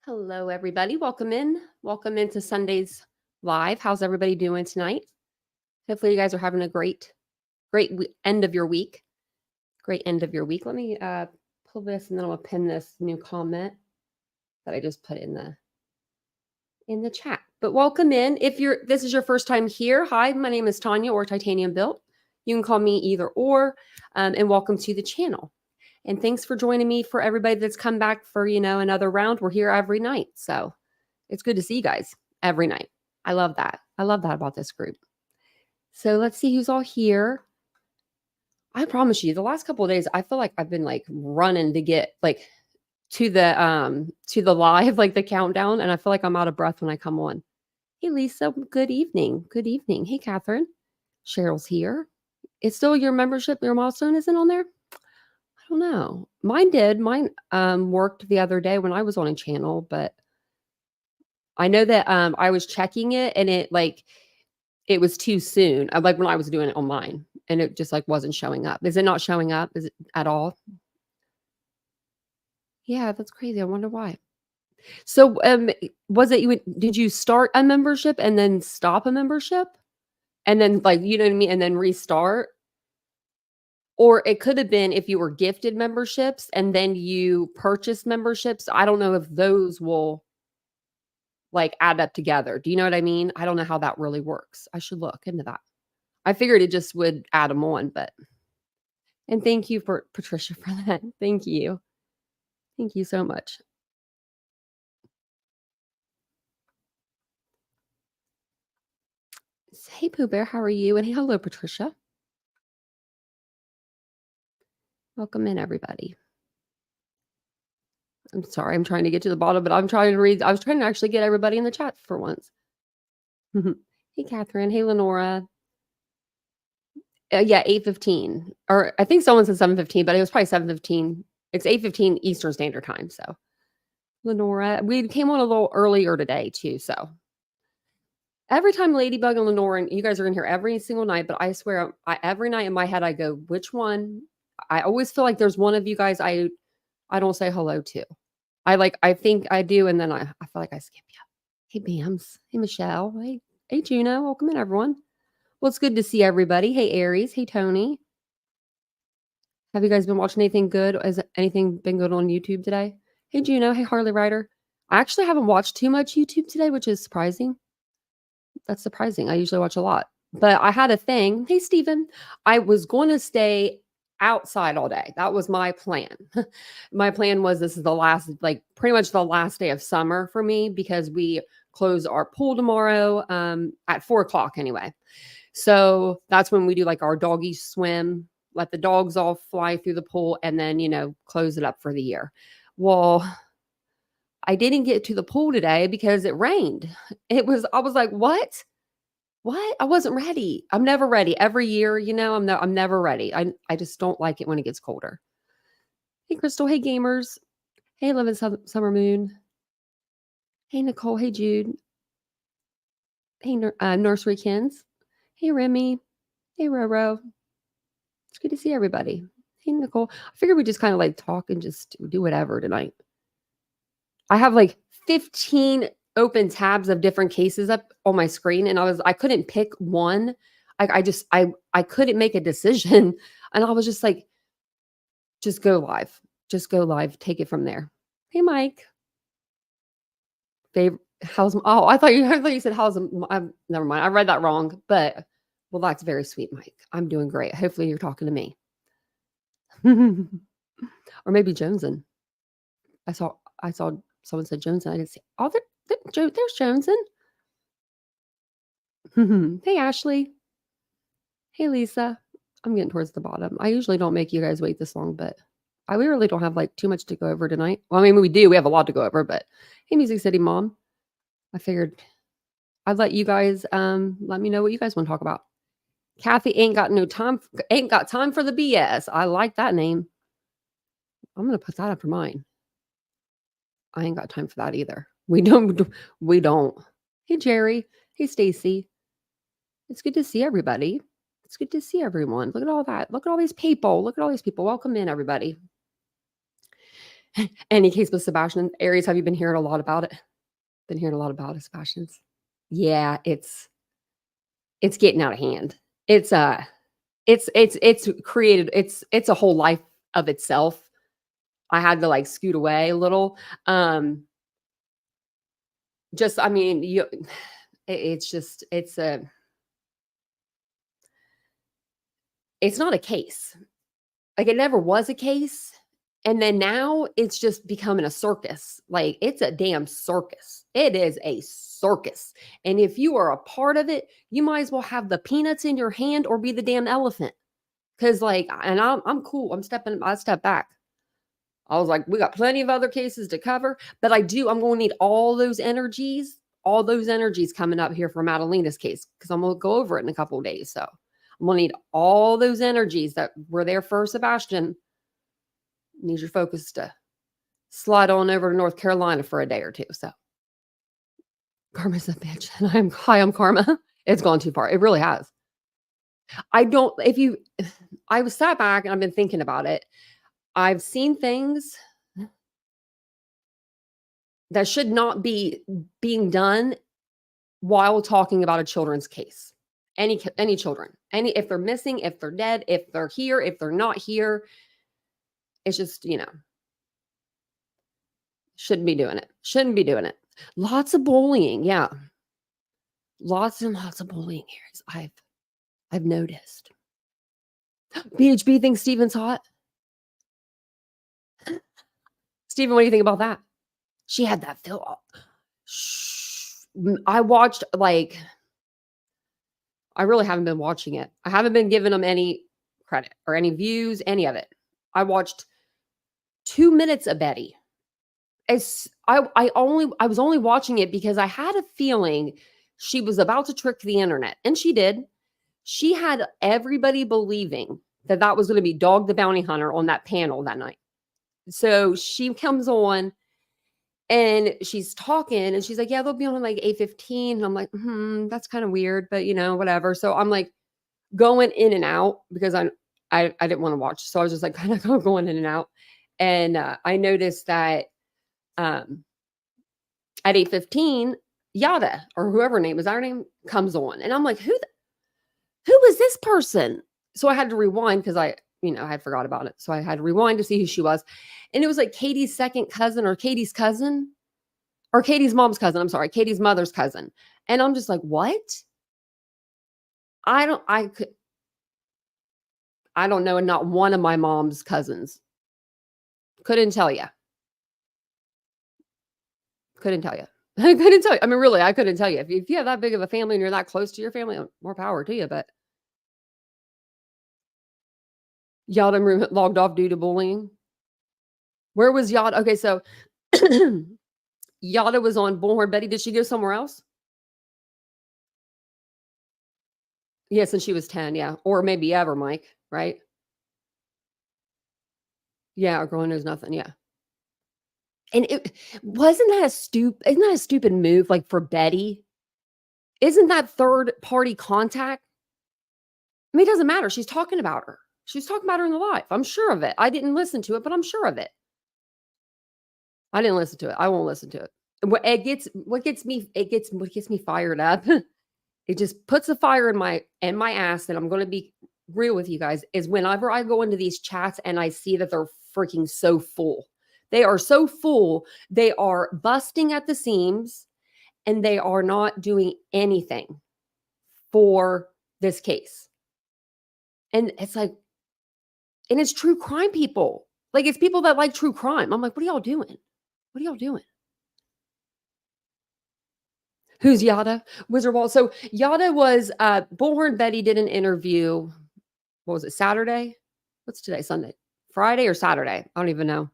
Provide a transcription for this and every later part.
Hello, everybody. Welcome in. Welcome into Sunday's live. How's everybody doing tonight? Hopefully, you guys are having a great end of your week. Great end of your week. Let me pull this, and then I'm gonna pin this new comment that I just put in the chat. But welcome in. If this is your first time here, hi, my name is Tanya or TitaniumBuilt. You can call me either or, and welcome to the channel. And thanks for joining me. For everybody that's come back for another round, we're here every night, so it's good to see you guys every night. I love that. I love that about this group. So let's see who's all here. I promise you, the last couple of days, I feel like I've been like running to get like to the live, like the countdown, and I feel like I'm out of breath when I come on. Hey Lisa, good evening. Good evening. Hey Catherine. Cheryl's here. It's still your membership, your milestone isn't on there? I don't know. Mine did. Mine worked the other day when I was on a channel, but I know that I was checking it and it was too soon. Like when I was doing it on mine and it just like wasn't showing up. Is it not showing up? Is it at all? Yeah, that's crazy. I wonder why. So was it did you start a membership and then stop a membership? And then like, you know what I mean? And then restart? Or it could have been if you were gifted memberships and then you purchased memberships. I don't know if those will like add up together. Do you know what I mean? I don't know how that really works. I should look into that. I figured it just would add them on, and thank you for Patricia for that. Thank you. Thank you so much. Hey Pooh Bear, how are you? And hey, hello Patricia. Welcome in everybody. I'm sorry, I'm trying to get to the bottom, but I'm trying to read. I was trying to actually get everybody in the chat for once. Hey Catherine, hey Lenora. Yeah, 8:15. Or I think someone said 7:15, but it was probably 7:15. It's 8:15 Eastern Standard Time. So Lenora, we came on a little earlier today too. So every time Ladybug and Lenora, and you guys are in here every single night, but I swear every night in my head, I go, which one? I always feel like there's one of you guys I don't say hello to. I think I do. And then I feel like I skip you. Hey, Bams. Hey, Michelle. Hey, Juno. Welcome in, everyone. Well, it's good to see everybody. Hey, Aries. Hey, Tony. Have you guys been watching anything good? Has anything been good on YouTube today? Hey, Juno. Hey, Harley Rider. I actually haven't watched too much YouTube today, which is surprising. That's surprising. I usually watch a lot. But I had a thing. Hey, Steven. I was going to stay outside all day. That was my plan. My plan was this is the last, like pretty much the last day of summer for me because we close our pool tomorrow at 4:00 anyway. So that's when we do like our doggy swim, let the dogs all fly through the pool and then, close it up for the year. Well, I didn't get to the pool today because it rained. I was like, what? What? I wasn't ready. I'm never ready. Every year, I'm never ready. I just don't like it when it gets colder. Hey, Crystal. Hey, gamers. Hey, 11 Summer Moon. Hey, Nicole. Hey, Jude. Hey, Nursery Kins. Hey, Remy. Hey, Roro. It's good to see everybody. Hey, Nicole. I figured we just kind of like talk and just do whatever tonight. I have like 15 open tabs of different cases up on my screen, and I couldn't pick one. I couldn't make a decision, and I was just like, just go live. Just go live. Take it from there. Hey, Mike. I thought you said how's never mind. I read that wrong, but well, that's very sweet, Mike. I'm doing great. Hopefully you're talking to me. Or maybe Joneson. I saw someone said Joneson. I didn't see. Oh, there's Joneson. Hey, Ashley. Hey, Lisa. I'm getting towards the bottom. I usually don't make you guys wait this long, but we really don't have like too much to go over tonight. Well, I mean, we do. We have a lot to go over, but hey, Music City Mom. I figured I'd let you guys let me know what you guys want to talk about. Kathy ain't got time for the BS. I like that name. I'm gonna put that up for mine. I ain't got time for that either. We don't. Hey, Jerry. Hey, Stacy. It's good to see everybody. It's good to see everyone. Look at all that. Look at all these people. Welcome in, everybody. Any case with Sebastian? Aries, have you been hearing a lot about it? Been hearing a lot about it, Sebastian's? Yeah, it's getting out of hand. It's, it's created it's a whole life of itself. I had to, like, scoot away a little. Just I mean, you it's just it's not a case. Like, it never was a case, and then now it's just becoming a circus. Like, it's a damn circus. It is a circus, and if you are a part of it, you might as well have the peanuts in your hand or be the damn elephant. Because like and I'm cool. I step back. I was like, "We got plenty of other cases to cover," but I'm gonna need all those energies coming up here for Madalena's case because 'cause I'm gonna go over it in a couple of days, so I'm gonna need all those energies that were there for Sebastian. Need your focus to slide on over to North Carolina for a day or 2, so karma's a bitch, and I am karma. It's gone too far. It really has. I don't if you I was sat back and I've been thinking about it. I've seen things that should not be being done while talking about a children's case. Any children. Any if they're missing, if they're dead, if they're here, if they're not here, it's just, shouldn't be doing it. Shouldn't be doing it. Lots of bullying, yeah. Lots and lots of bullying here. I've noticed. BHB thinks Steven's hot. Steven, what do you think about that? She had that fill. I watched I really haven't been watching it. I haven't been giving them any credit or any views, any of it. I watched 2 minutes of Betty. I was only watching it because I had a feeling she was about to trick the internet, and she did. She had everybody believing that that was going to be Dog the Bounty Hunter on that panel that night. So she comes on and she's talking and she's like, "Yeah, they'll be on like 8:15." And I'm like, that's kind of weird, but whatever. So I'm like going in and out because I didn't want to watch. So I was just like kind of going in and out. And I noticed that at 8:15, Yada or whoever her name is, our name comes on. And I'm like, who is this person? So I had to rewind because I had forgot about it. So I had to rewind to see who she was. And it was like Katie's second cousin or Katie's cousin or Katie's mom's cousin. I'm sorry, Katie's mother's cousin. And I'm just like, what? I don't know. And not one of my mom's cousins. Couldn't tell you. Couldn't tell you. I couldn't tell you. I mean, really, I couldn't tell you. If you have that big of a family and you're that close to your family, more power to you. But Yada logged off due to bullying. Where was Yada? Okay, so Yada was on Bullhorn Betty. Did she go somewhere else? Yeah, since she was 10, yeah. Or maybe ever, Mike, right? Yeah, our girl who knows nothing, yeah. And isn't that a stupid move, like, for Betty? Isn't that third party contact? I mean, it doesn't matter. She's talking about her. She's talking about her in the live. I'm sure of it. I didn't listen to it, but I'm sure of it. I didn't listen to it. I won't listen to it. What gets me fired up. It just puts a fire in my ass, and I'm going to be real with you guys, is whenever I go into these chats and I see that they're freaking so full. They are so full. They are busting at the seams, and they are not doing anything for this case. And it's like, and it's true crime people. Like, it's people that like true crime. I'm like, what are y'all doing? What are y'all doing? Who's Yada? Wizard Wall. So Yada was Bullhorn Betty did an interview. What was it? Saturday? What's today? Sunday? Friday or Saturday? I don't even know.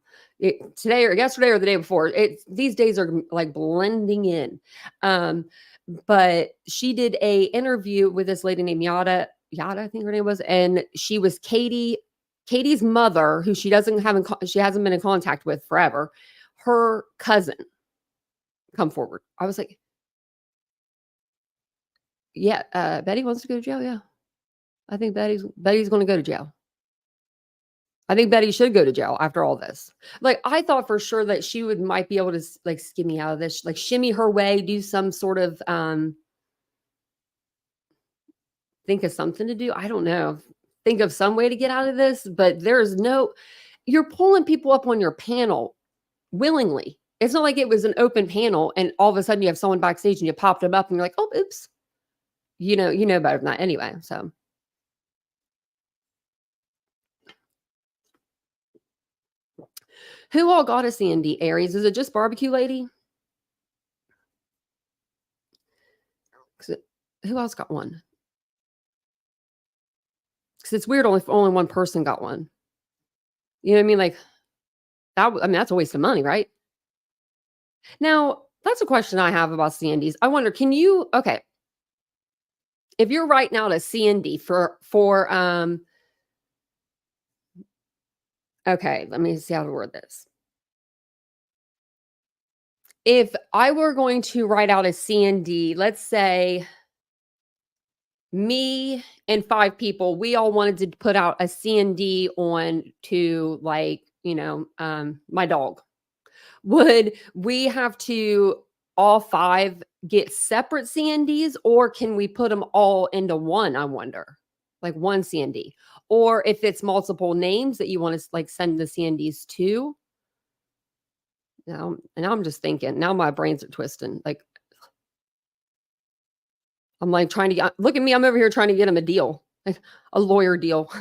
Today or yesterday or the day before. These days are like blending in. But she did a interview with this lady named Yada, I think her name was, and she was Katie's mother, who she hasn't been in contact with forever. Her cousin come forward. I was like, yeah, Betty wants to go to jail. Yeah, I think Betty's going to go to jail. I think Betty should go to jail after all this. Like, I thought for sure that she might be able to like skim me out of this, like shimmy her way, do some sort of think of something to do. I don't know. Think of some way to get out of this, but there's no you're pulling people up on your panel willingly. It's not like it was an open panel and all of a sudden you have someone backstage and you popped them up and you're like, "Oh, oops." You know better than that anyway. So, who all got a CND, Aries? Is it just barbecue lady? 'Cause who else got one? Because it's weird only if only one person got one. You know what I mean? Like I mean, that's a waste of money, right? Now, that's a question I have about CNDs. I wonder, can you okay, if you're writing out a CND for okay, let me see how to word this. If I were going to write out a CND, let's say me and 5 people, we all wanted to put out a CND on to like, my dog. Would we have to all 5 get separate CNDs, or can we put them all into one, I wonder? Like one CND. Or if it's multiple names that you wanna like send the CNDs to. Now I'm just thinking, now my brains are twisting. Like, I'm like trying to get look at me, I'm over here trying to get him a deal, like a lawyer deal.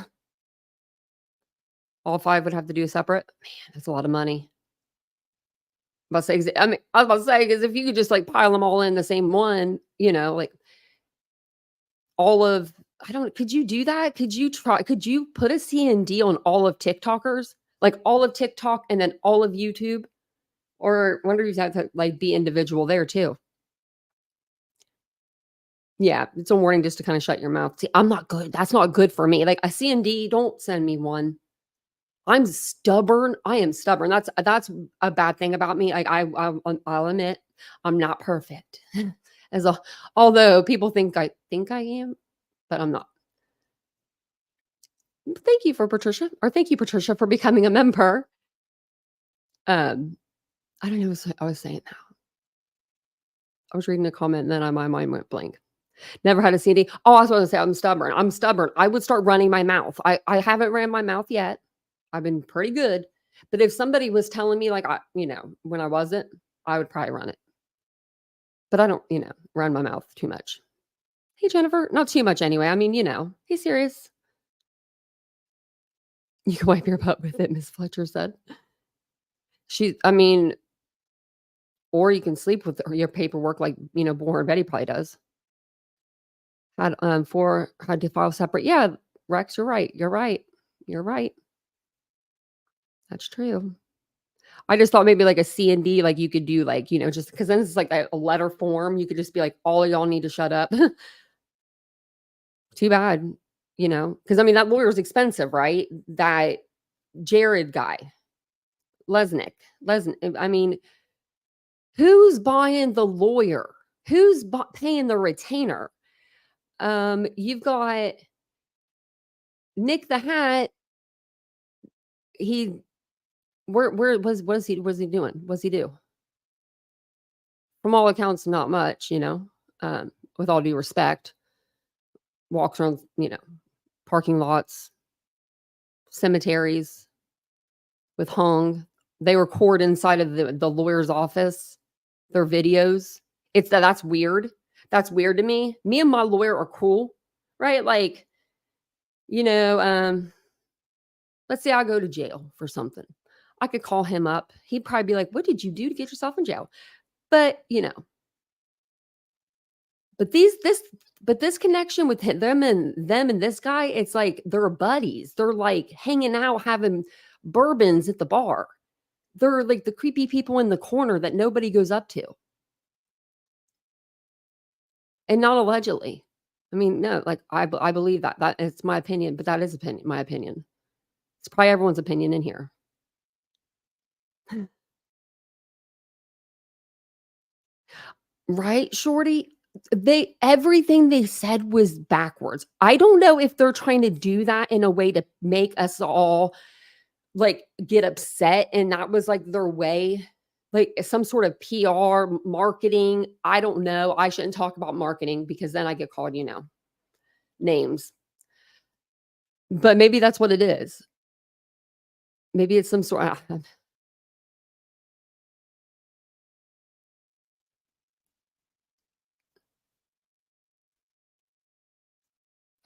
All 5 would have to do separate? Man, that's a lot of money. About to say, I mean, I was about to say, because if you could just like pile them all in the same one, like all of I don't could you do that? Could you put a CND on all of TikTokers? Like all of TikTok and then all of YouTube? Or wonder if you have to like be individual there too. Yeah, it's a warning just to kind of shut your mouth. See, I'm not good. That's not good for me. Like a CND, don't send me one. I'm stubborn. I am stubborn. That's a bad thing about me. Like I'll admit I'm not perfect. As a, although people think I am, but I'm not. Thank you for Patricia, or thank you Patricia for becoming a member. Um, I don't know what I was saying now. I was reading a comment and then my mind went blank. Never had a CD. Oh, I was going to say I'm stubborn. I'm stubborn. I would start running my mouth. I haven't ran my mouth yet. I've been pretty good. But if somebody was telling me like when I wasn't, I would probably run it. But I don't, run my mouth too much. Hey Jennifer, not too much anyway. I mean, he's serious. You can wipe your butt with it, Miss Fletcher said. I mean, or you can sleep with your paperwork like, Boon Betty probably does. Had to file separate. Yeah, Rex, you're right. You're right. You're right. That's true. I just thought maybe like a C and D, like you could do like, just because then it's like a letter form. You could just be like, all of y'all need to shut up. Too bad, because I mean, that lawyer's expensive, right? That Jared guy, Lesnick. I mean, who's buying the lawyer? Who's paying the retainer? You've got Nick the Hat. Where was he doing? What's he do? From all accounts, not much, with all due respect. Walks around, parking lots, cemeteries with hung. They record inside of the lawyer's office, their videos. That's weird. That's weird to me. Me and my lawyer are cool, right? Like, let's say I go to jail for something. I could call him up. He'd probably be like, "What did you do to get yourself in jail?" But, this connection with them and this guy, it's like they're buddies. They're like hanging out, having bourbons at the bar. They're like the creepy people in the corner that nobody goes up to. And not allegedly. I mean, no, like I believe that it's my opinion, but that is my opinion. It's probably everyone's opinion in here. Right, Shorty? Everything they said was backwards. I don't know if they're trying to do that in a way to make us all like, get upset, and that was, like, their way, like, some sort of PR, marketing, I don't know, I shouldn't talk about marketing because then I get called, names, but maybe that's what it is. Maybe it's some sort I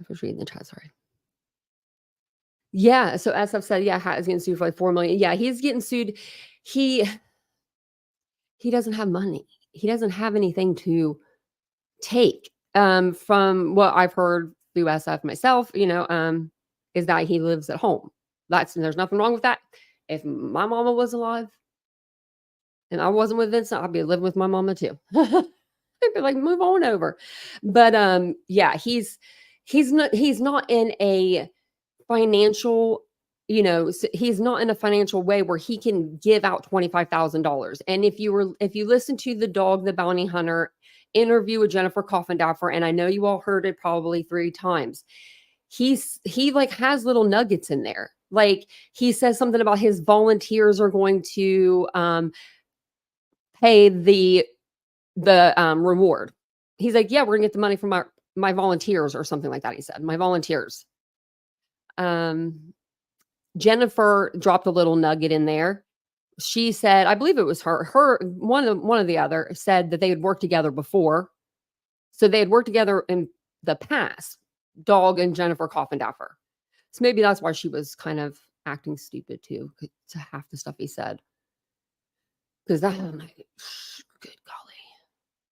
was reading the chat, sorry. Yeah, so SF said, yeah, Hat is getting sued for, like, 4,000,000. Yeah, he's getting sued. He he doesn't have money. He doesn't have anything to take, from what I've heard through SF myself, is that he lives at home. There's nothing wrong with that. If my mama was alive and I wasn't with Vincent, I'd be living with my mama too. I'd be like, move on over. But yeah, he's not in a financial, he's not in a financial way where he can give out $25,000. And if you listen to the Dog the Bounty Hunter interview with Jennifer Coffindaffer, and I know you all heard it probably 3 times, he like has little nuggets in there. Like he says something about his volunteers are going to pay the reward. He's like, yeah, we're gonna get the money from my volunteers or something like that. He said, my volunteers. Jennifer dropped a little nugget in there. She said, I believe it was her, one of the other said that they had worked together before. So they had worked together in the past, Dog and Jennifer Coffindaffer. So maybe that's why she was kind of acting stupid too, to half the stuff he said. Because that, oh my, good golly.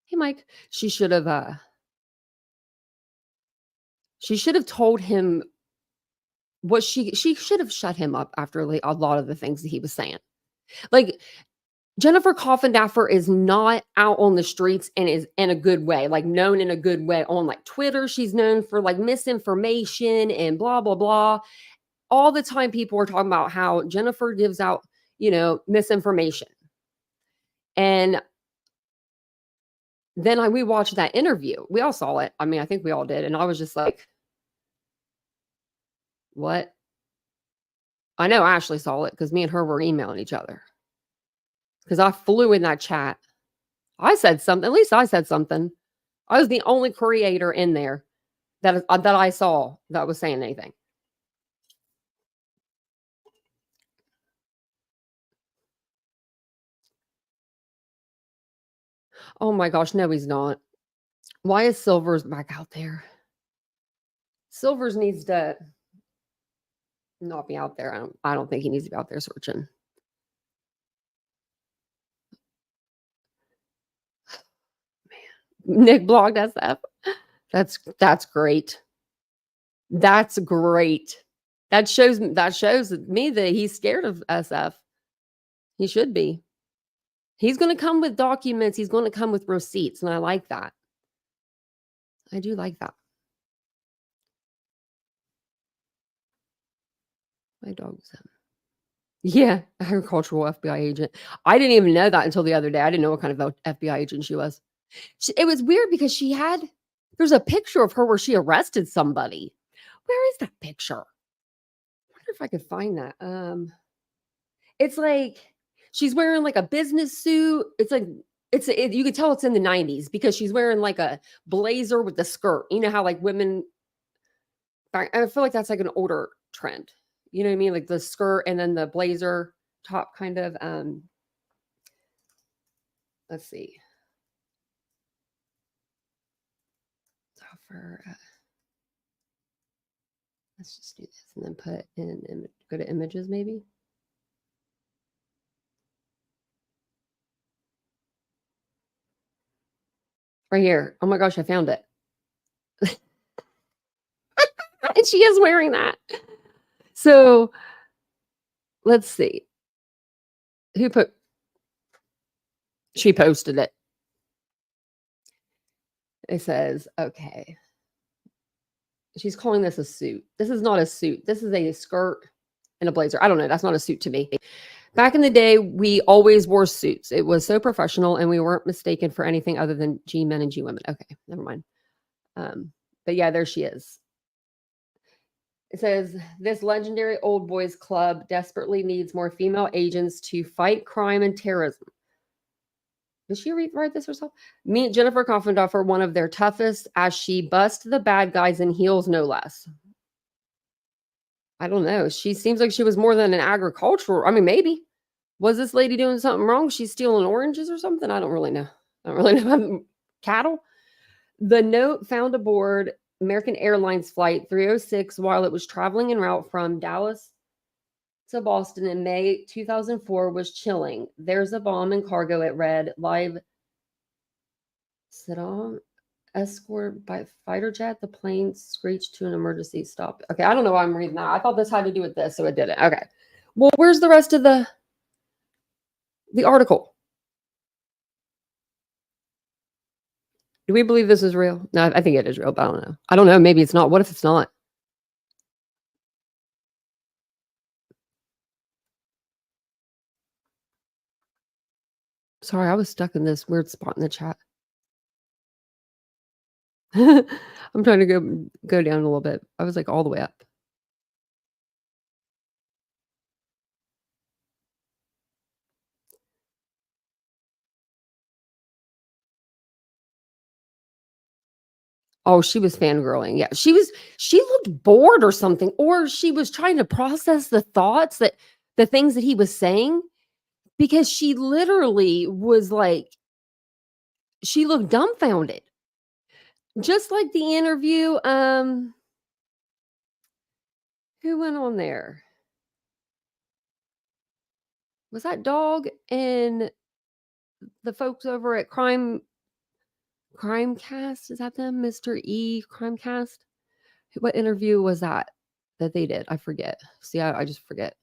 Hey, Mike, she should have told him what she should have shut him up after like a lot of the things that he was saying. Like Jennifer Coffindaffer is not out on the streets and is in a good way, like known in a good way on like Twitter. She's known for like misinformation and blah, blah, blah. All the time people are talking about how Jennifer gives out, misinformation. And then we watched that interview. We all saw it. I mean, I think we all did. And I was just like, what? I know Ashley saw it because me and her were emailing each other. Because I flew in that chat. I said something. At least I said something. I was the only creator in there that I saw that was saying anything. Oh my gosh, no, he's not. Why is Silvers back out there? Silvers needs to not be out there. I don't think he needs to be out there searching. Man, Nick blogged SF. That's great. That's great. That shows me that he's scared of SF. He should be. He's going to come with documents. He's going to come with receipts, and I like that. I do like that. My dog's him. Yeah, agricultural FBI agent. I didn't even know that until the other day. I didn't know what kind of FBI agent she was. It was weird because there's a picture of her where she arrested somebody. Where is that picture? I wonder if I could find that. It's like she's wearing like a business suit. It's like you can tell it's in the 90s because she's wearing like a blazer with the skirt. You know how like women, I feel like that's like an older trend. You know what I mean? Like the skirt and then the blazer top kind of, let's see. Let's just do this and then put in, go to images maybe. Right here. Oh my gosh, I found it. And she is wearing that. So let's see. She posted it. It says, okay. She's calling this a suit. This is not a suit. This is a skirt and a blazer. I don't know. That's not a suit to me. Back in the day, we always wore suits. It was so professional and we weren't mistaken for anything other than G men and G women. Okay, never mind. But yeah, there she is. It says this legendary old boys club desperately needs more female agents to fight crime and terrorism. Did she write this herself? Meet Jennifer Coffendorfer, one of their toughest, as she busts the bad guys in heels, no less. I don't know. She seems like she was more than an agricultural. I mean, maybe. Was this lady doing something wrong? She's stealing oranges or something? I don't really know. I don't really know about cattle. The note found aboard American Airlines Flight 306 while it was traveling en route from Dallas to Boston in May 2004 was chilling. There's a bomb in cargo, it read. Live Saddam escort by fighter jet. The plane screeched to an emergency stop. Okay, I don't know why I'm reading that. I thought this had to do with this, so it didn't. Okay. Well, where's the rest of the article? Do we believe this is real? No, I think it is real, but I don't know. I don't know. Maybe it's not. What if it's not? Sorry, I was stuck in this weird spot in the chat. I'm trying to go down a little bit. I was like all the way up. Oh, she was fangirling. Yeah. She looked bored or something, or she was trying to process the things that he was saying, because she literally was like, she looked dumbfounded. Just like the interview, who went on there? Was that Dog and the folks over at Crimecast? Is that them? Mr. E Crimecast? What interview was that they did? I forget. See, I just forget.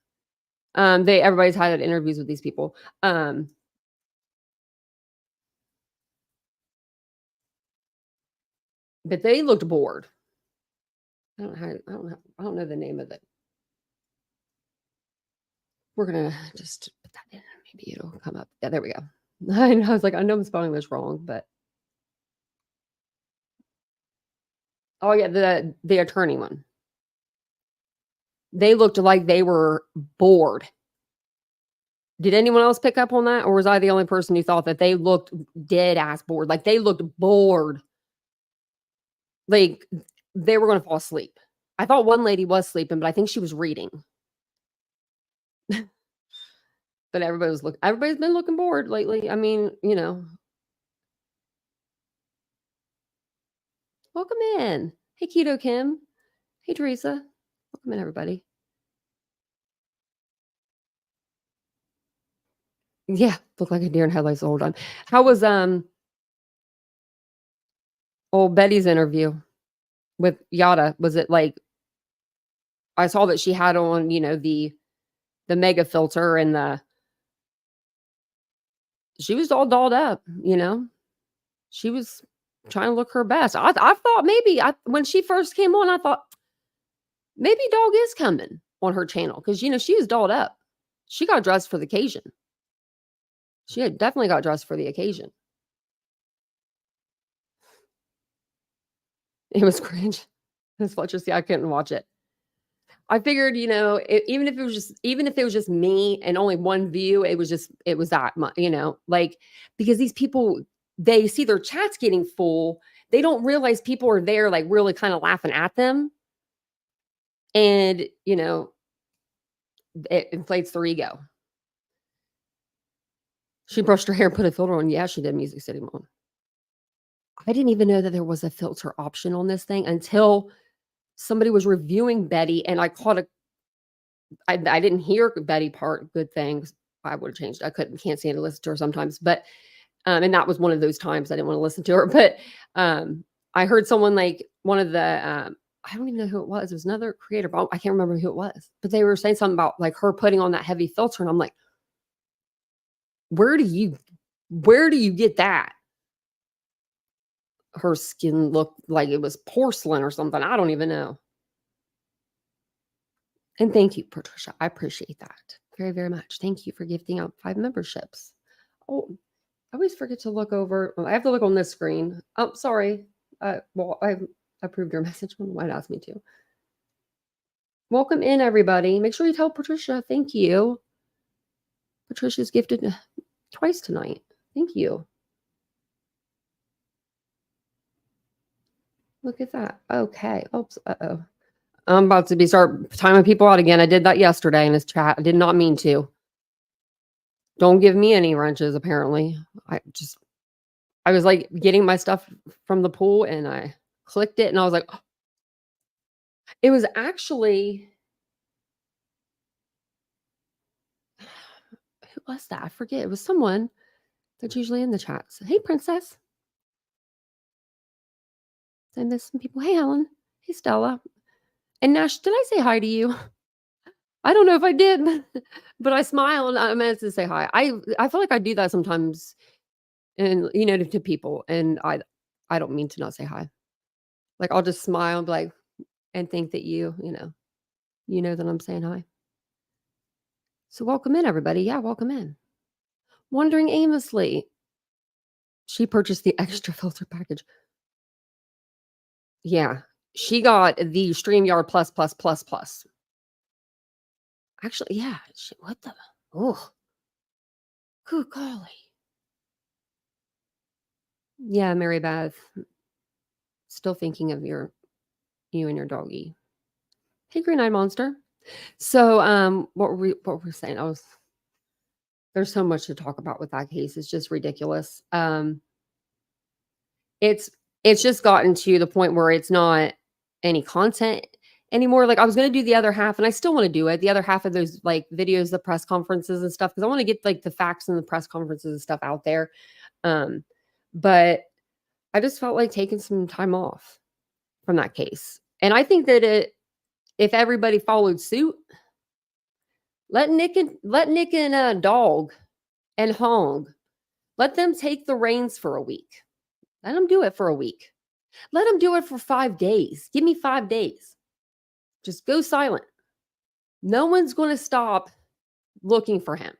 Everybody's had interviews with these people. But they looked bored. I don't know the name of it. We're gonna just put that in. Maybe it'll come up. Yeah, there we go. I was like, I know I'm spelling this wrong, but oh yeah, the attorney one. They looked like they were bored. Did anyone else pick up on that, or was I the only person who thought that they looked dead ass bored? Like they looked bored. Like they were going to fall asleep. I thought one lady was sleeping, but I think she was reading. But everybody's been looking bored lately. I mean, welcome in. Hey, Keto Kim. Hey, Teresa. Welcome in, everybody. Yeah, look like a deer in headlights the whole time. How was old Betty's interview with Yada? Was it like, I saw that she had on, the mega filter and she was all dolled up, She was trying to look her best. I thought maybe when she first came on, I thought maybe Dog is coming on her channel because she was dolled up. She got dressed for the occasion. She had definitely got dressed for the occasion. It was cringe. It's Fletcher. See, I couldn't watch it. I figured, even if it was just me and only one view, it was that much, like, because these people, they see their chats getting full. They don't realize people are there, like really kind of laughing at them. And, it inflates their ego. She brushed her hair and put a filter on. Yeah, she did. Music City Mom. I didn't even know that there was a filter option on this thing until somebody was reviewing Betty, and I caught I didn't hear Betty part good things. I would have changed. Can't stand to listen to her sometimes, but and that was one of those times I didn't want to listen to her. But I heard someone, like one of the I don't even know who it was. It was another creator, but I can't remember who it was. But they were saying something about like her putting on that heavy filter, and I'm like, where do you get that? Her skin looked like it was porcelain or something. I don't even know. And thank you, Patricia. I appreciate that very, very much. Thank you for gifting out 5 memberships. Oh, I always forget to look over. I have to look on this screen. Oh, sorry. Well, I approved your message. Why ask me to? Welcome in, everybody. Make sure you tell Patricia thank you. Patricia's gifted twice tonight. Thank you. Look at that. Okay. Oops. Uh-oh. I'm about to start timing people out again. I did that yesterday in this chat. I did not mean to. Don't give me any wrenches, apparently. I was like getting my stuff from the pool and I clicked it and I was like, "Oh." It was actually, who was that? I forget. It was someone that's usually in the chats. Hey, princess. Send this some people. Hey, Helen. Hey, Stella. And Nash, did I say hi to you? I don't know if I did, but I smiled. I meant to say hi. I feel like I do that sometimes, and to people, and I don't mean to not say hi. Like I'll just smile, and be like, and think that you know that I'm saying hi. So welcome in, everybody. Yeah, welcome in. Wandering aimlessly. She purchased the extra filter package. Yeah, she got the StreamYard plus plus plus plus. Actually, yeah. What the? Oh, good golly. Yeah, Mary Beth. Still thinking of you and your doggy. Hey, Green Eyed Monster. So, what were we saying? There's so much to talk about with that case. It's just ridiculous. It's it's just gotten to the point where it's not any content anymore. Like I was gonna do the other half, and I still want to do it. The other half of those like videos, the press conferences and stuff, because I want to get like the facts and the press conferences and stuff out there. Um, but I just felt like taking some time off from that case, and I think that if everybody followed suit, let Nick and Dog and Hong, let them take the reins for a week. Let them do it for a week. Let them do it for 5 days. Give me 5 days. Just go silent. No one's going to stop looking for him.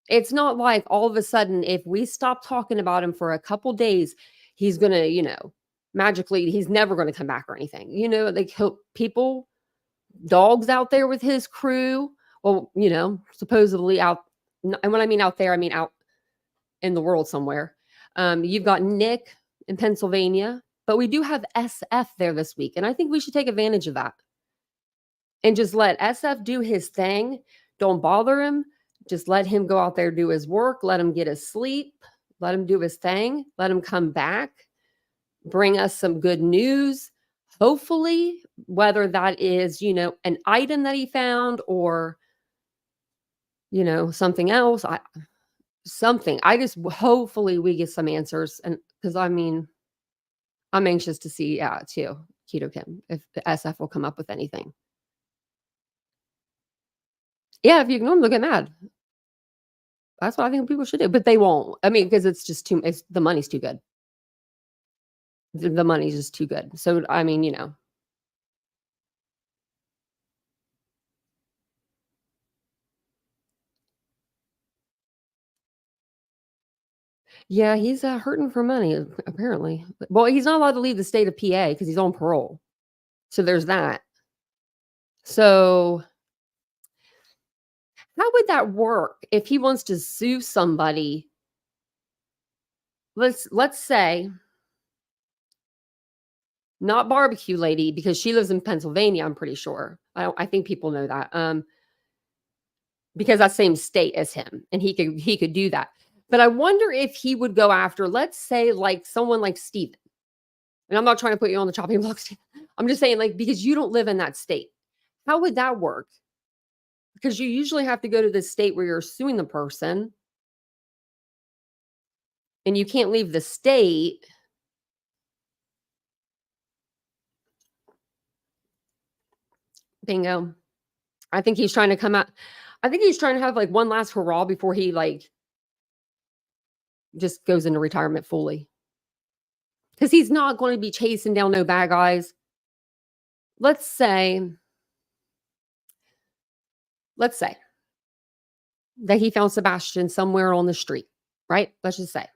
It's not like all of a sudden, if we stop talking about him for a couple days, he's going to, magically, he's never going to come back or anything. Like people, dogs out there with his crew. Well, supposedly out. And when I mean out there, I mean out in the world somewhere. You've got Nick in Pennsylvania, but we do have SF there this week. And I think we should take advantage of that and just let SF do his thing. Don't bother him. Just let him go out there, do his work. Let him get his sleep. Let him do his thing. Let him come back. Bring us some good news. Hopefully, whether that is, an item that he found or, something else. Something. I just hopefully we get some answers. And because I'm anxious to see, too, Keto Kim, if the SF will come up with anything. Yeah, if you ignore them, they'll get mad. That's what I think people should do, but they won't. I mean, because the money's too good. The money's just too good. So, yeah, he's hurting for money, apparently. Well, he's not allowed to leave the state of PA because he's on parole. So there's that. So how would that work if he wants to sue somebody? Let's say not barbecue lady because she lives in Pennsylvania. I'm pretty sure. I think people know that. Because that's same state as him, and he could do that. But I wonder if he would go after, let's say, like someone like Steven. And I'm not trying to put you on the chopping block, Steven. I'm just saying, like, because you don't live in that state. How would that work? Because you usually have to go to the state where you're suing the person, and you can't leave the state. Bingo. I think he's trying to come out. I think he's trying to have like one last hurrah before he like just goes into retirement fully. Because he's not going to be chasing down no bad guys. Let's say that he found Sebastian somewhere on the street, right? Let's just say.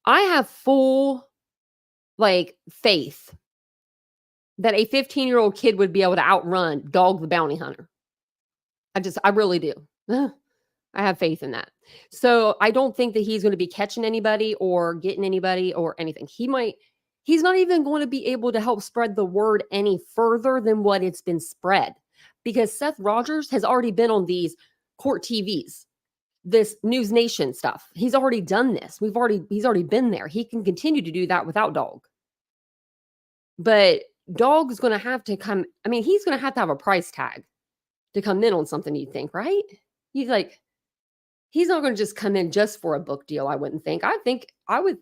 I have full like faith that a 15-year-old kid would be able to outrun Dog the Bounty Hunter. I really do. I have faith in that. So, I don't think that he's gonna be catching anybody or getting anybody or anything. He's not even going to be able to help spread the word any further than what it's been spread, because Seth Rogers has already been on these court TVs, this News Nation stuff. He's already done this. He's already been there. He can continue to do that without Dog. But Dog's gonna have to come. I mean, he's gonna have to have a price tag to come in on something, you think, right? He's like, he's not gonna just come in just for a book deal, I wouldn't think. I would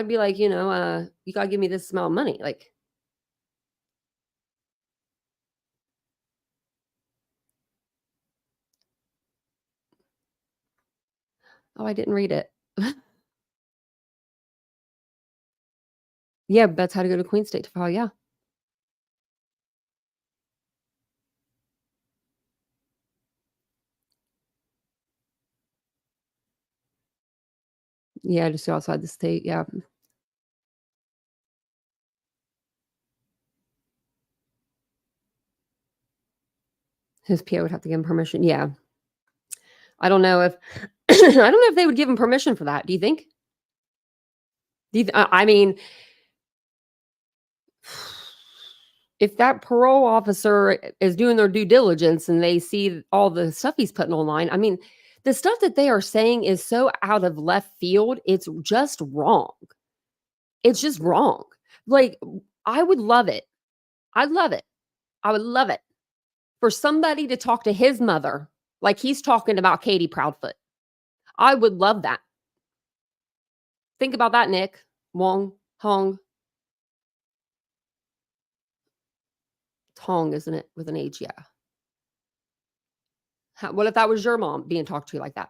be like, you gotta give me this amount of money. Like, oh, I didn't read it. Yeah, that's how to go to Queen State to file. Yeah. Yeah, just go outside the state. Yeah. His PA would have to give him permission. Yeah. I don't know if I don't know if they would give him permission for that. Do you think? I mean, if that parole officer is doing their due diligence and they see all the stuff he's putting online, I mean, the stuff that they are saying is so out of left field. It's just wrong. It's just wrong. Like, I would love it. I'd love it. I would love it for somebody to talk to his mother like he's talking about Katie Proudfoot. I would love that. Think about that, Nick. Wong, Hong, Tong, isn't it? With an H, yeah. What if that was your mom being talked to like that?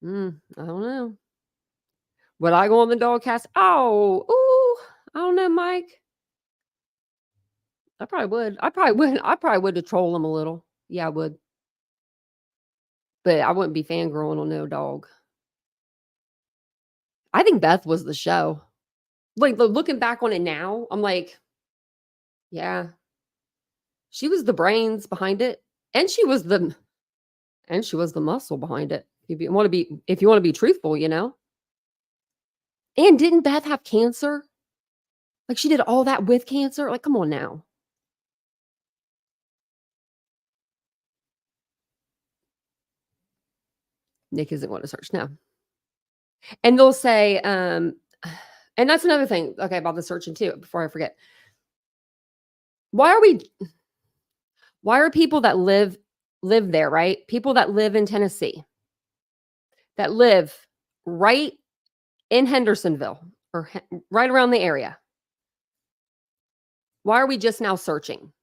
I don't know. Would I go on the dog cast? Oh, ooh, I don't know, Mike. I probably would. I probably would to troll him a little. Yeah, I would. But I wouldn't be fangirling on no dog. I think Beth was the show. Like, looking back on it now, I'm like, yeah, she was the brains behind it, and she was the muscle behind it. If you want to be truthful, And didn't Beth have cancer? Like, she did all that with cancer? Like, come on now. Nick isn't going to search now. And they'll say, and that's another thing, okay, about the searching too, before I forget. Why are people that live there, right? People that live in Tennessee, that live right in Hendersonville or right around the area. Why are we just now searching?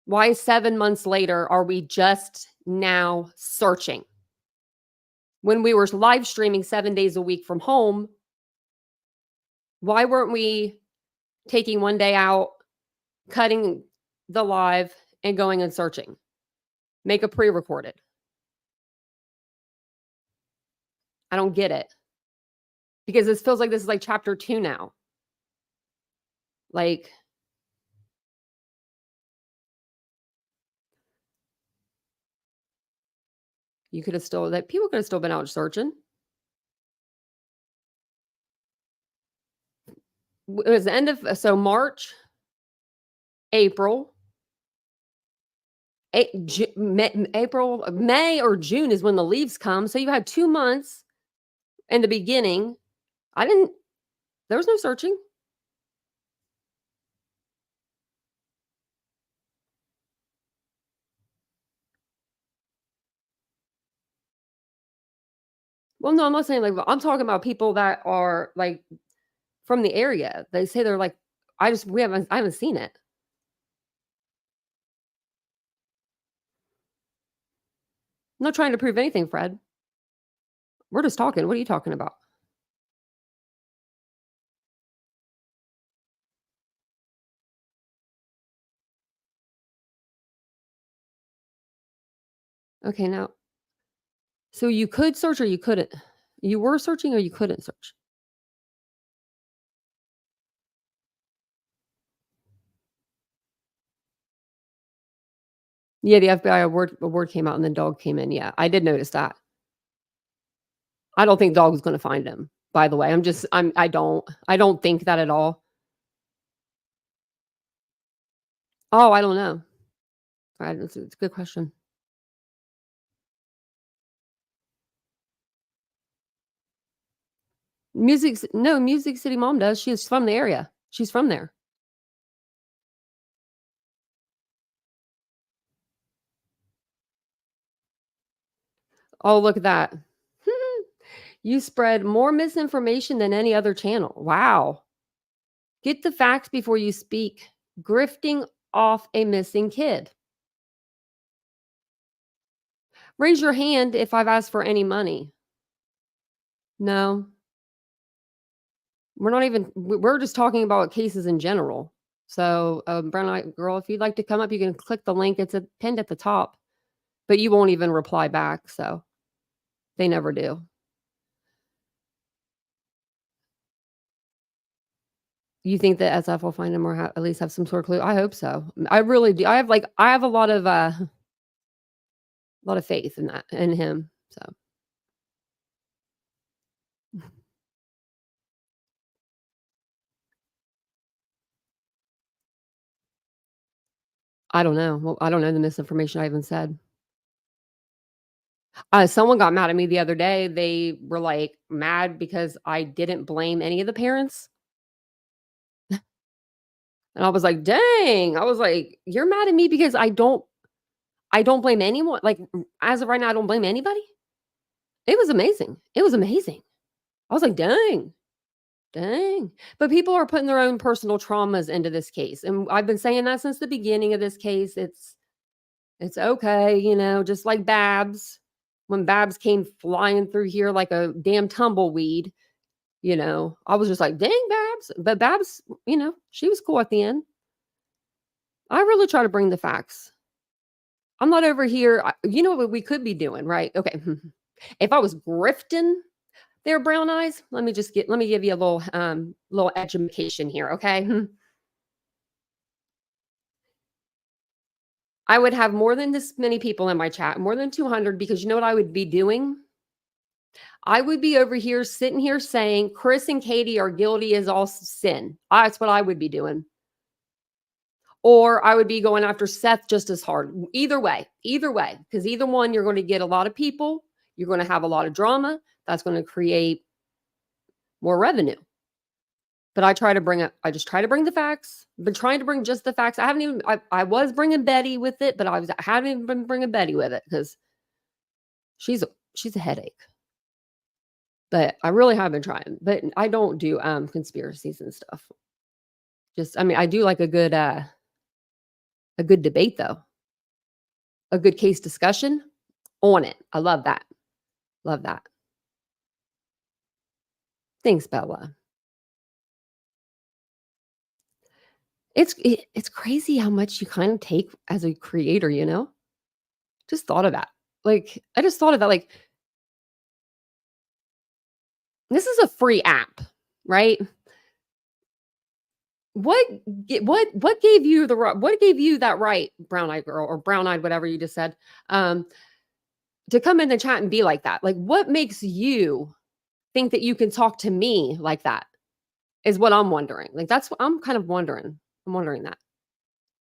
Why 7 months later are we just now searching? When we were live streaming 7 days a week from home, why weren't we taking one day out, cutting the live, and going and searching? Make a pre-recorded. I don't get it. Because this feels like this is like chapter 2 now. Like, people could have still been out searching. It was the end of March, April, May or June is when the leaves come. So you had 2 months in the beginning. There was no searching. Well, no, I'm not saying I'm talking about people that are like from the area. They say they're like, I haven't seen it. I'm not trying to prove anything, Fred. We're just talking. What are you talking about? Okay, now, so you could search or you couldn't. You were searching or you couldn't search. Yeah, the FBI award came out and the dog came in, yeah, I did notice that. I don't think dog is gonna find him, by the way, I don't think that at all. Oh, I don't know. It's a good question. Music City Mom does, she's from the area. She's from there. Oh, look at that. You spread more misinformation than any other channel. Wow. Get the facts before you speak. Grifting off a missing kid. Raise your hand if I've asked for any money. No, we're not even, we're just talking about cases in general. So, brown eyed girl, if you'd like to come up, you can click the link. It's pinned at the top, but you won't even reply back. So they never do. You think that SF will find him or at least have some sort of clue? I hope so. I really do. I have a lot of faith in that in him. So I don't know. Well, I don't know the misinformation I even said. Someone got mad at me the other day. They were like mad because I didn't blame any of the parents. And I was like, dang. I was like, you're mad at me because I don't blame anyone. Like as of right now, I don't blame anybody. It was amazing. It was amazing. I was like, dang. Dang. But people are putting their own personal traumas into this case. And I've been saying that since the beginning of this case. It's okay, just like Babs. When Babs came flying through here like a damn tumbleweed, I was just like, dang Babs. But Babs, she was cool at the end. I really try to bring the facts. I'm not over here. You know what we could be doing, right? Okay. If I was grifting their brown eyes, let me give you a little education here, okay? I would have more than this many people in my chat, more than 200, because you know what I would be doing? I would be over here sitting here saying Chris and Katie are guilty as all sin. That's what I would be doing. Or I would be going after Seth just as hard. Either way, because either one, you're going to get a lot of people. You're going to have a lot of drama. That's going to create more revenue. But I just try to bring the facts. Been trying to bring just the facts. I was bringing Betty with it, but I haven't even been bringing Betty with it because she's a headache. But I really have been trying. But I don't do conspiracies and stuff. I do like a good debate though. A good case discussion on it. I love that. Love that. Thanks, Bella. It's crazy how much you kind of take as a creator, you know? Just thought of that. Like, I just thought of that, like, this is a free app, right? What what gave you what gave you that right, brown-eyed girl or brown-eyed, whatever you just said, to come in the chat and be like that? Like, what makes you think that you can talk to me like that? Is what I'm wondering. Like, that's what I'm kind of wondering. I'm wondering that.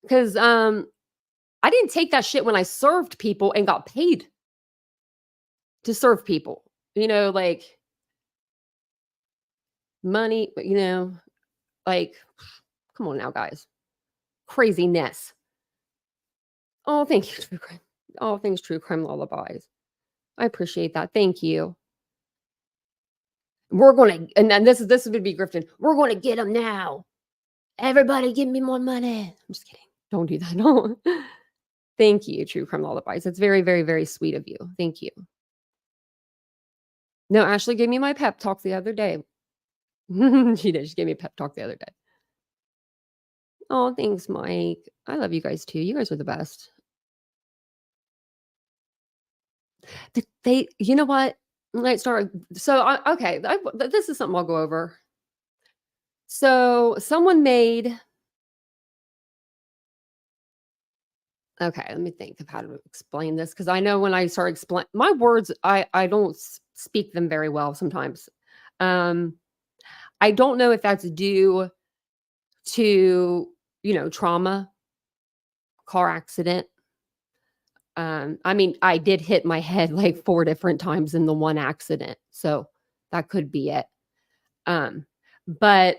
Because I didn't take that shit when I served people and got paid to serve people. Like money, like come on now, guys. Craziness. Oh, thank you, true crime. Oh, thanks, true crime lullabies. I appreciate that. Thank you. We're gonna, and then this would be Grifton. We're gonna get them now. Everybody, give me more money. I'm just kidding. Don't do that. No. Thank you, true crime lullabies. It's very, very, very sweet of you. Thank you. No, Ashley gave me my pep talk the other day. She did. She gave me a pep talk the other day. Oh, thanks, Mike. I love you guys too. You guys are the best. You know what? Let's start. So, okay, this is something I'll go over. So, someone made Okay, let me think of how to explain this because I know when I start explain my words, I don't speak them very well sometimes. Um, I don't know if that's due to, trauma, car accident. I mean, I did hit my head like 4 different times in the one accident, so that could be it. Um, but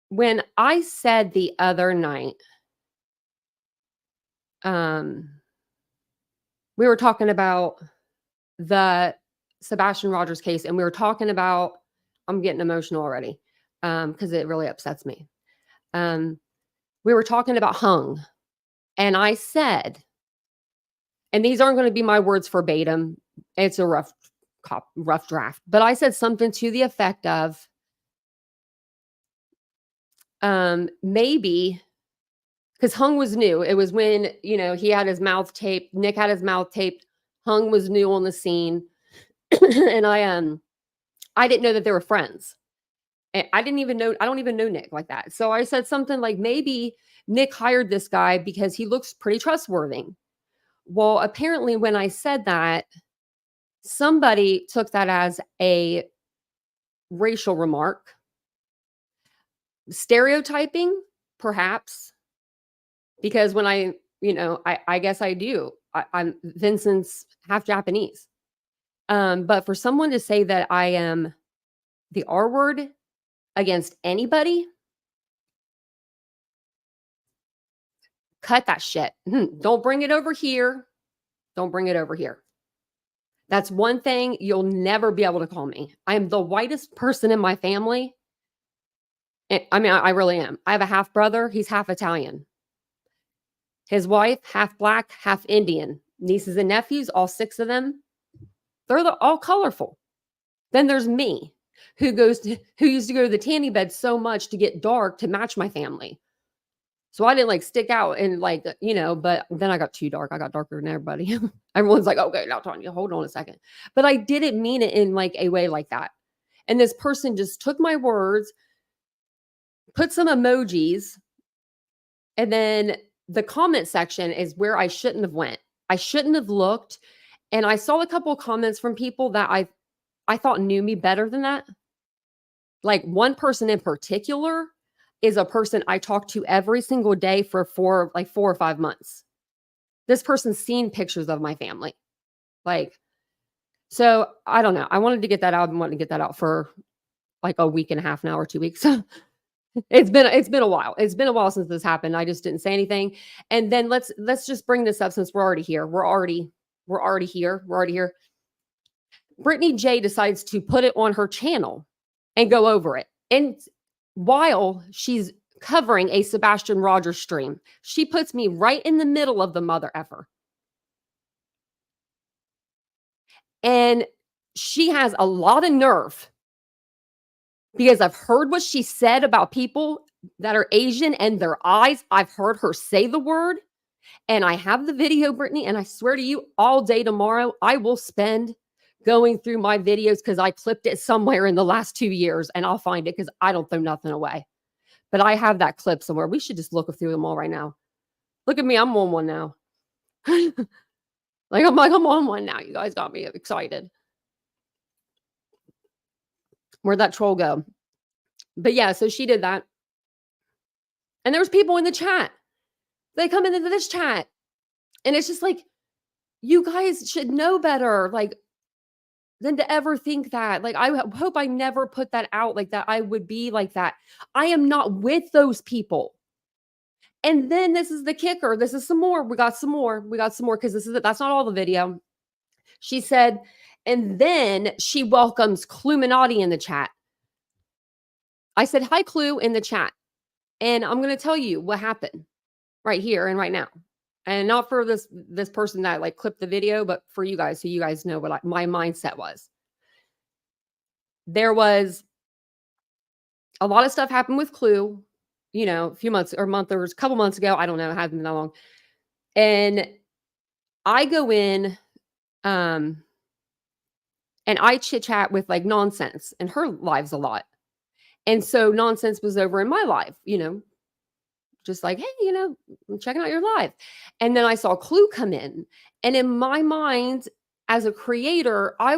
when I said the other night, um, we were talking about the Sebastian Rogers case, and we were talking about I'm getting emotional already, because it really upsets me. Um, we were talking about hung, and I said, and these aren't gonna be my words verbatim, it's a rough draft, but I said something to the effect of, maybe because Hung was new. It was when, he had his mouth taped, Nick had his mouth taped, Hung was new on the scene, and I didn't know that they were friends. I don't even know Nick like that. So I said something like, maybe Nick hired this guy because he looks pretty trustworthy. Well, apparently, when I said that, somebody took that as a racial remark, stereotyping, perhaps, because when I guess I do. I'm Vincent's half Japanese. But for someone to say that I am the R word against anybody, cut that shit. Don't bring it over here. Don't bring it over here. That's one thing you'll never be able to call me. I am the whitest person in my family. I mean, I really am. I have a half brother. He's half Italian. His wife, half black, half Indian. Nieces and nephews, all 6 of them. They're all colorful. Then there's me, who used to go to the tanning bed so much to get dark to match my family. So I didn't like stick out and but then I got too dark. I got darker than everybody. Everyone's like, okay, now Tanya, hold on a second. But I didn't mean it in like a way like that. And this person just took my words, put some emojis, and then the comment section is where I shouldn't have went. I shouldn't have looked. And I saw a couple of comments from people that I thought knew me better than that. Like one person in particular is a person I talk to every single day for 4 or 5 months. This person's seen pictures of my family. So I don't know. I wanted to get that out and wanted to get that out for like a week and a half now or 2 weeks. It's been a while. It's been a while since this happened. I just didn't say anything. And then let's just bring this up since we're already here. We're already here. We're already here. Brittany J decides to put it on her channel and go over it. And while she's covering a Sebastian Rogers stream, she puts me right in the middle of the mother effer. And she has a lot of nerve because I've heard what she said about people that are Asian and their eyes. I've heard her say the word, and I have the video, Brittany, and I swear to you, all day tomorrow, I will spend going through my videos because I clipped it somewhere in the last 2 years, and I'll find it because I don't throw nothing away. But I have that clip somewhere. We should just look through them all right now. Look at me. I'm on one now. I'm on one now. You guys got me excited. Where'd that troll go? But yeah, so she did that. And there was people in the chat. They come into this chat. And it's just like, you guys should know better, than to ever think that. I hope I never put that out like that. I would be like that. I am not with those people. And then this is the kicker. This is some more. We got some more because that's not all the video. She said, and then she welcomes Cluminati in the chat. I said, hi, Clue, in the chat. And I'm going to tell you what happened right here and right now. And not for this person that clipped the video, but for you guys, so you guys know what my mindset was. There was a lot of stuff happened with Clue, a few months or a couple months ago. I don't know. It hasn't been that long. And I go in, and I chit chat with Nonsense and her lives a lot. And so Nonsense was over in my live, just like, "Hey, I'm checking out your live." And then I saw Clue come in, and in my mind, as a creator, I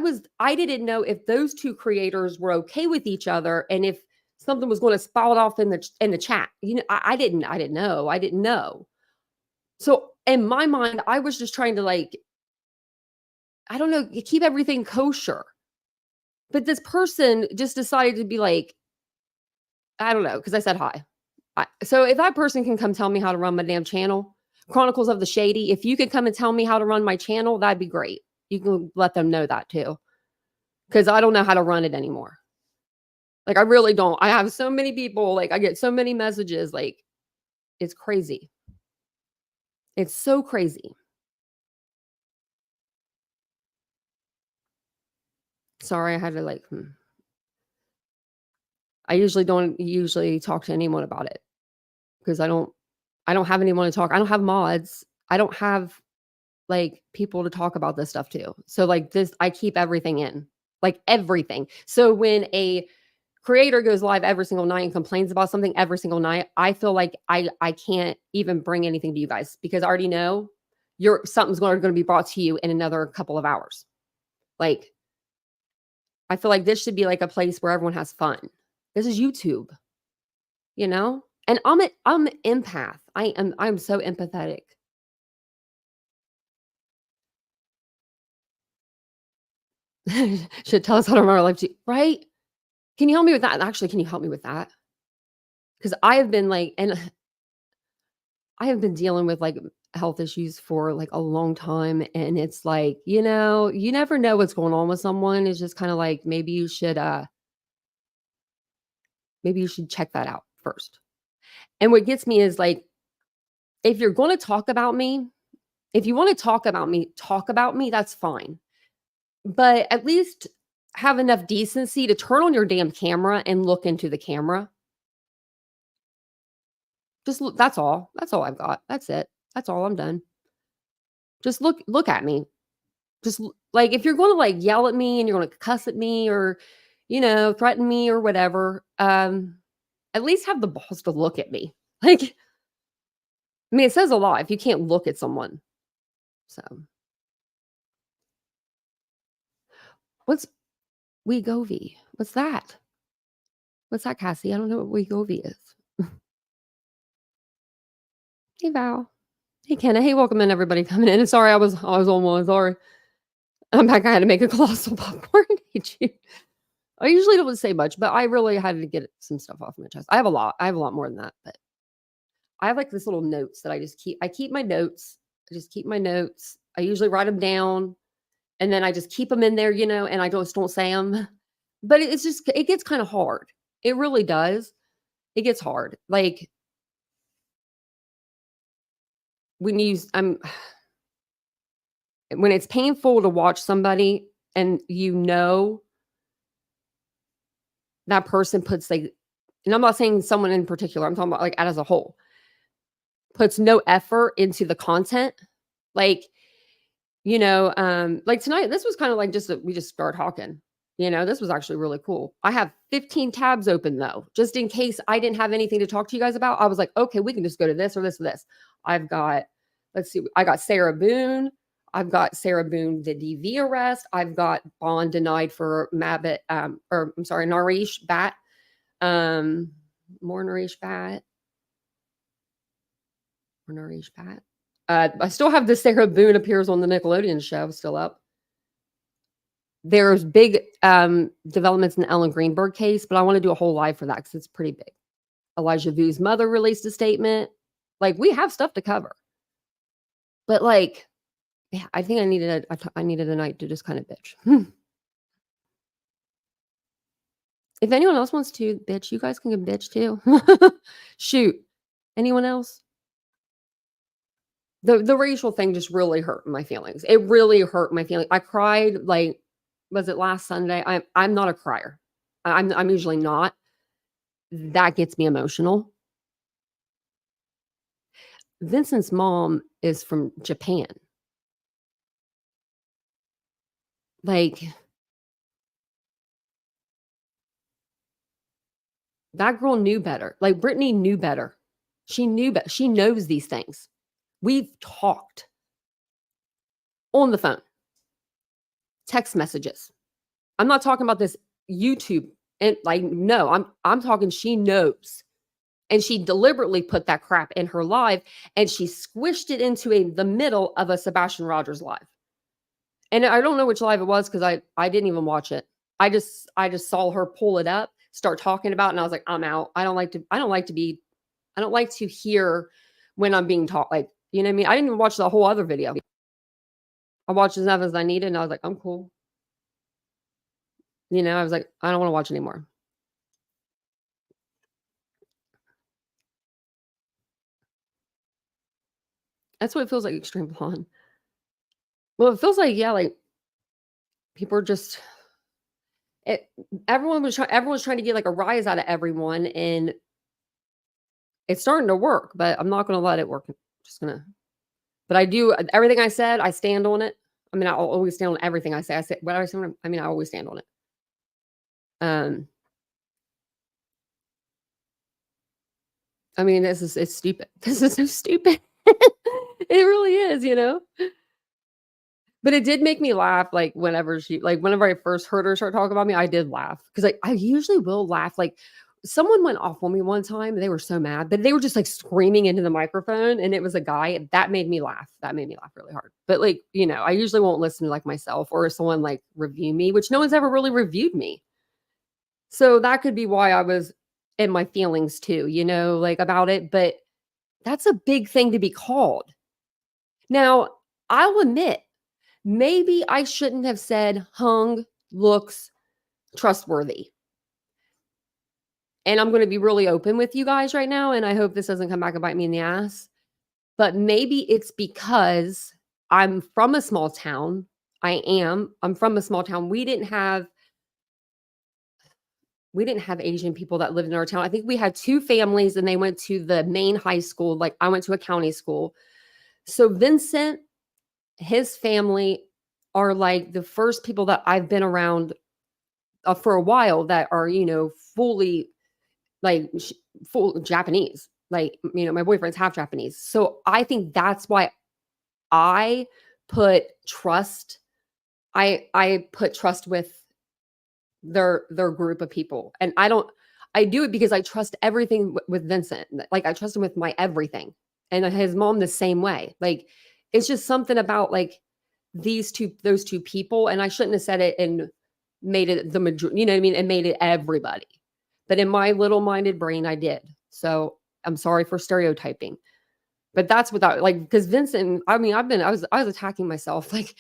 didn't know if those 2 creators were okay with each other and if something was gonna spout off in the chat. I didn't know. So, in my mind, I was just trying to, like, I don't know, keep everything kosher. But this person just decided to be like, I don't know, because I said hi. So if that person can come tell me how to run my damn channel, Chronicles of the Shady, if you could come and tell me how to run my channel, that'd be great. You can let them know that too, because I don't know how to run it anymore. Like, I really don't. I have so many people, like, I get so many messages, like, it's crazy. It's so crazy. Sorry, I had to, like, I usually don't talk to anyone about it because I don't have anyone to talk. I don't have mods. I don't have like people to talk about this stuff to. So like this, I keep everything in, like everything. So when a creator goes live every single night and complains about something every single night, I feel like I can't even bring anything to you guys because I already know something's going to be brought to you in another couple of hours. Like I feel like this should be like a place where everyone has fun. This is YouTube, you know? And I'm an empath. I'm so empathetic. Should tell us how to run our life too, right? Can you help me with that? Actually, can you help me with that? Because I have been like, and I have been dealing with like health issues for like a long time. And it's like, you never know what's going on with someone. It's just kind of like maybe you should check that out first. And what gets me is like, if you're going to talk about me, if you want to talk about me, that's fine. But at least have enough decency to turn on your damn camera and look into the camera. Just look, that's all. That's all I've got. That's it. That's all. I'm done. Just look at me. Just like if you're going to like yell at me and you're going to cuss at me or threaten me or whatever, at least have the balls to look at me. Like I mean, it says a lot if you can't look at someone. So, what's Wegovy? What's that? What's that, Cassie? I don't know what Wegovy is. Hey, Val. Hey, Kenna. Hey, welcome in, everybody coming in. And sorry, I was on one. Sorry. I'm back. I had to make a colossal popcorn. Hate you. I usually don't say much, but I really had to get some stuff off my chest. I have a lot. I have a lot more than that, but I have like this little notes that I just keep. I keep my notes. I just keep my notes. I usually write them down, and then I just keep them in there, and I just don't say them. But it gets kind of hard. It really does. It gets hard. Like when when it's painful to watch somebody and that person puts like, and I'm not saying someone in particular, I'm talking about like as a whole, puts no effort into the content. Like, like tonight, this was kind of like we just started talking. This was actually really cool. I have 15 tabs open though, just in case I didn't have anything to talk to you guys about. I was like, okay, we can just go to this or this or this. I've got, let's see, I got Sarah Boon. I've got Sarah Boon, the DV arrest. I've got bond denied for Naresh Bat. More Naresh Bat. Or Naresh Bat. I still have the Sarah Boon appears on the Nickelodeon show still up. There's big developments in the Ellen Greenberg case, but I want to do a whole live for that because it's pretty big. Elijah Vu's mother released a statement. Like we have stuff to cover. But like, yeah, I think I needed a night to just kind of bitch. If anyone else wants to bitch, you guys can get bitch too. Shoot. Anyone else? The racial thing just really hurt my feelings. It really hurt my feelings. I cried like, was it last Sunday? I'm not a crier. I'm usually not. That gets me emotional. Vincent's mom is from Japan. Like that girl knew better. Like Brittany knew better. She knew, but she knows these things. We've talked on the phone, text messages. I'm not talking about this YouTube and like no, I'm talking she knows. And she deliberately put that crap in her live and she squished it into the middle of a Sebastian Rogers live. And I don't know which live it was because I didn't even watch it. I just saw her pull it up, start talking about it, and I was like, I'm out. I don't like to hear when I'm being taught, like, you know what I mean? I didn't even watch the whole other video. I watched enough as I needed, and I was like, I'm cool. You know, I was like, I don't want to watch anymore. That's what it feels like, extreme blonde. Well, it feels like, yeah, like people are just it, everyone's trying to get like a rise out of everyone, and it's starting to work, but I'm not gonna let it work. I'm just gonna but I do everything I said, I stand on it. I mean, I'll always stand on everything I say. I say what I say, I mean, I always stand on it. Um, I mean, it's stupid. This is so stupid. It really is, you know? But it did make me laugh, like, whenever I first heard her start talking about me, I did laugh because I usually will laugh, like, someone went off on me one time, they were so mad, but they were just, like, screaming into the microphone, and it was a guy, that made me laugh. That made me laugh really hard. But, like, you know, I usually won't listen to, like, myself or someone, like, review me, which no one's ever really reviewed me. So that could be why I was in my feelings too, you know, like, about it, but that's a big thing to be called. Now, I'll admit, maybe I shouldn't have said hung, looks, trustworthy. And I'm gonna be really open with you guys right now, and I hope this doesn't come back and bite me in the ass. But maybe it's because I'm from a small town. I am. I'm from a small town. We didn't have Asian people that lived in our town. I think we had 2 families and they went to the main high school. Like I went to a county school. So Vincent, his family are like the first people that I've been around for a while that are, you know, fully like full Japanese. Like, you know, my boyfriend's half Japanese. So I think that's why I put trust. I put trust with their group of people. And I do it because I trust everything with Vincent. Like I trust him with my everything. And his mom the same way. Like it's just something about like those two people. And I shouldn't have said it and made it the majority, you know what I mean? And made it everybody. But in my little minded brain, I did. So I'm sorry for stereotyping. But that's without like because Vincent, I mean, I was attacking myself. Like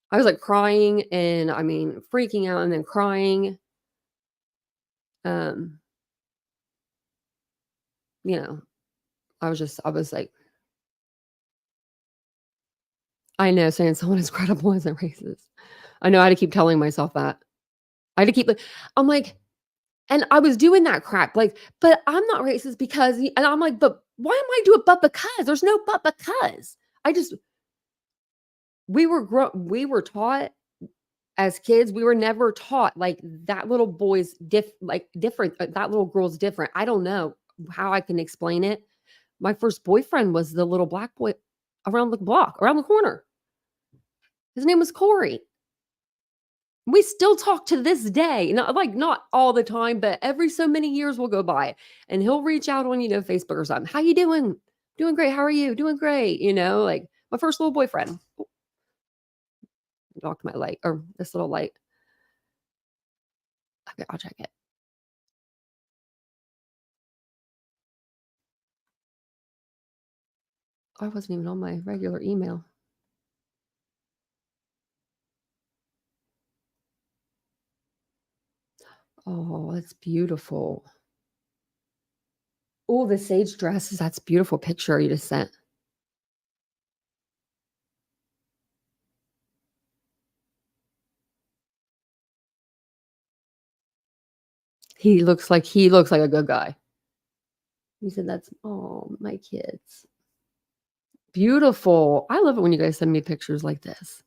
I was like crying and I mean freaking out and then crying. Um, you know, I was like, I know saying someone is credible isn't racist. I know I had to keep telling myself that. I had to keep I'm like, and I was doing that crap, like, but I'm not racist because and I'm like, but why am I doing but because? There's no but because. I just we were taught as kids, we were never taught like that little boy's different, that little girl's different. I don't know how I can explain it. My first boyfriend was the little black boy around the block, around the corner. His name was Corey. We still talk to this day. Not all the time, but every so many years will go by and he'll reach out on, you know, Facebook or something. How you doing? Doing great. How are you? Doing great. You know, like my first little boyfriend. Knocked my light or this little light. Okay, I'll check it. I wasn't even on my regular email. Oh, that's beautiful. Oh, the sage dresses. That's a beautiful picture you just sent. He looks like a good guy. He said that's oh my kids. Beautiful. I love it when you guys send me pictures like this.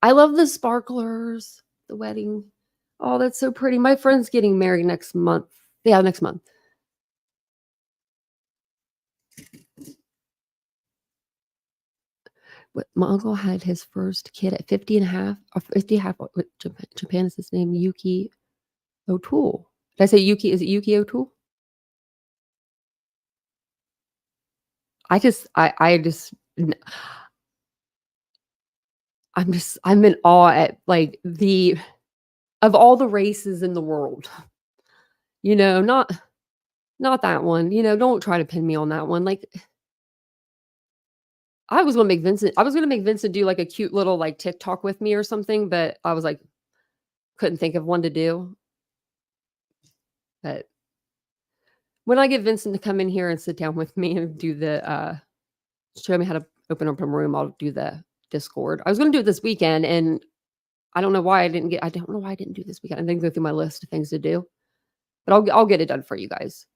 I love the sparklers, the wedding. Oh, that's so pretty. My friend's getting married next month. Yeah, next month. My uncle had his first kid at 50 and a half, or 50 and a half. What Japan is his name? Yuki O'Toole. Did I say Yuki? Is it Yuki O'Toole? I just n I'm in awe at, like, the of all the races in the world, not that one, don't try to pin me on that one, like, I was gonna make Vincent do, like, a cute little, like, TikTok with me or something, but I was like, couldn't think of one to do, but when I get Vincent to come in here and sit down with me and do show me how to open up a room, I'll do the Discord. I was gonna do it this weekend, and I don't know why I didn't do this weekend. I didn't go through my list of things to do, but I'll get it done for you guys.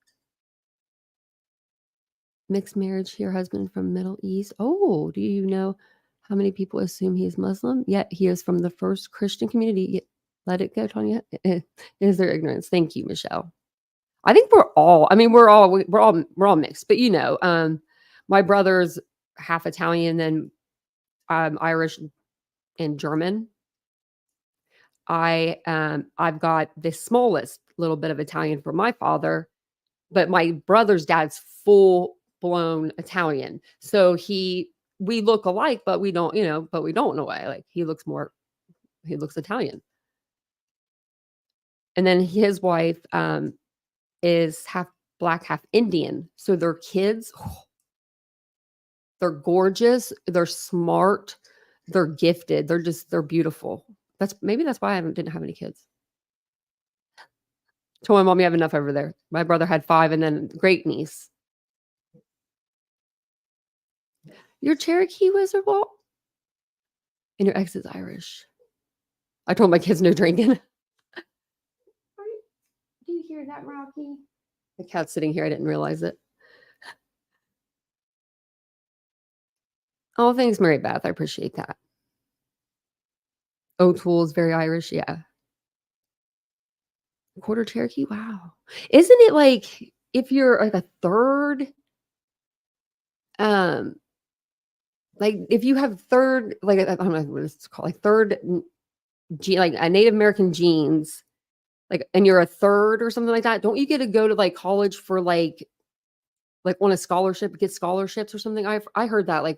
Mixed marriage, your husband from Middle East. Oh, do you know how many people assume he is Muslim? Yet he is from the first Christian community. Let it go, Tanya. It is their ignorance. Thank you, Michelle. I think I mean, we're all mixed, but my brother's half Italian and Irish and German. I've got the smallest little bit of Italian from my father, but my brother's dad's full blown Italian. So we look alike, but we don't in a way. Like he looks Italian. And then his wife is half black, half Indian. So their kids, they're gorgeous, they're smart, they're gifted, they're beautiful. That's why didn't have any kids. Told my mom you have enough over there. My brother had 5 and then great niece. You're Cherokee Wizard Walt? And your ex is Irish. I told my kids no drinking. Do you hear that, Rocky? The cat's sitting here. I didn't realize it. Oh, thanks, Mary Beth. I appreciate that. O'Toole is very Irish. Yeah. Quarter Cherokee. Wow. Isn't it like if you're like a third, um, like if you have third, like I don't know what it's called, like third, like a Native American genes, like, and you're a third or something like that. Don't you get to go to like college for like on a scholarship, get scholarships or something? I heard that like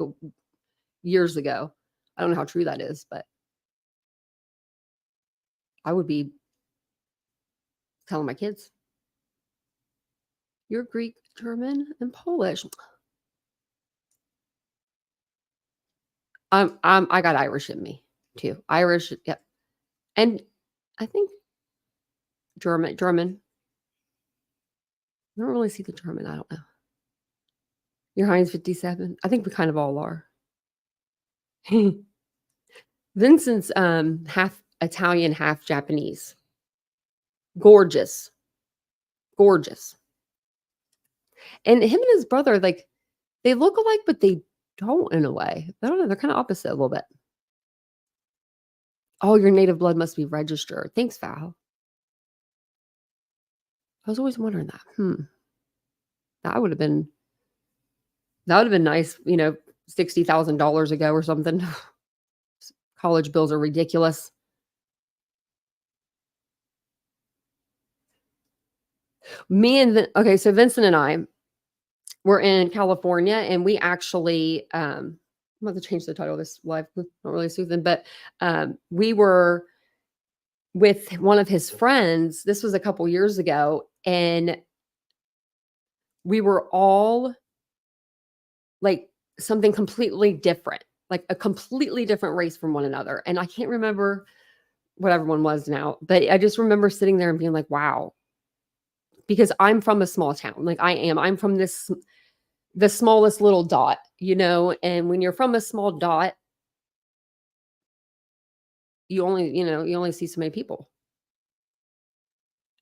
years ago. I don't know how true that is, but I would be telling my kids, you're Greek, German, and Polish. I got Irish in me too. Irish, yep. And I think German. I don't really see the German. I don't know. Your Heinz 57. I think we kind of all are. Vincent's half Italian, half Japanese. Gorgeous. Gorgeous. And him and his brother, like, they look alike, but they don't in a way. I don't know. They're kind of opposite a little bit. Oh, your native blood must be registered. Thanks, Val. I was always wondering that. That would have been nice, $60,000 ago or something. College bills are ridiculous. So Vincent and I were in California, and we actually, I'm about to change the title of this live, not really soothing, but we were with one of his friends. This was a couple years ago, and we were all like something completely different, like a completely different race from one another. And I can't remember what everyone was now, but I just remember sitting there and being like, wow, because I'm from a small town. Like I'm from the smallest little dot, and when you're from a small dot, you only see so many people.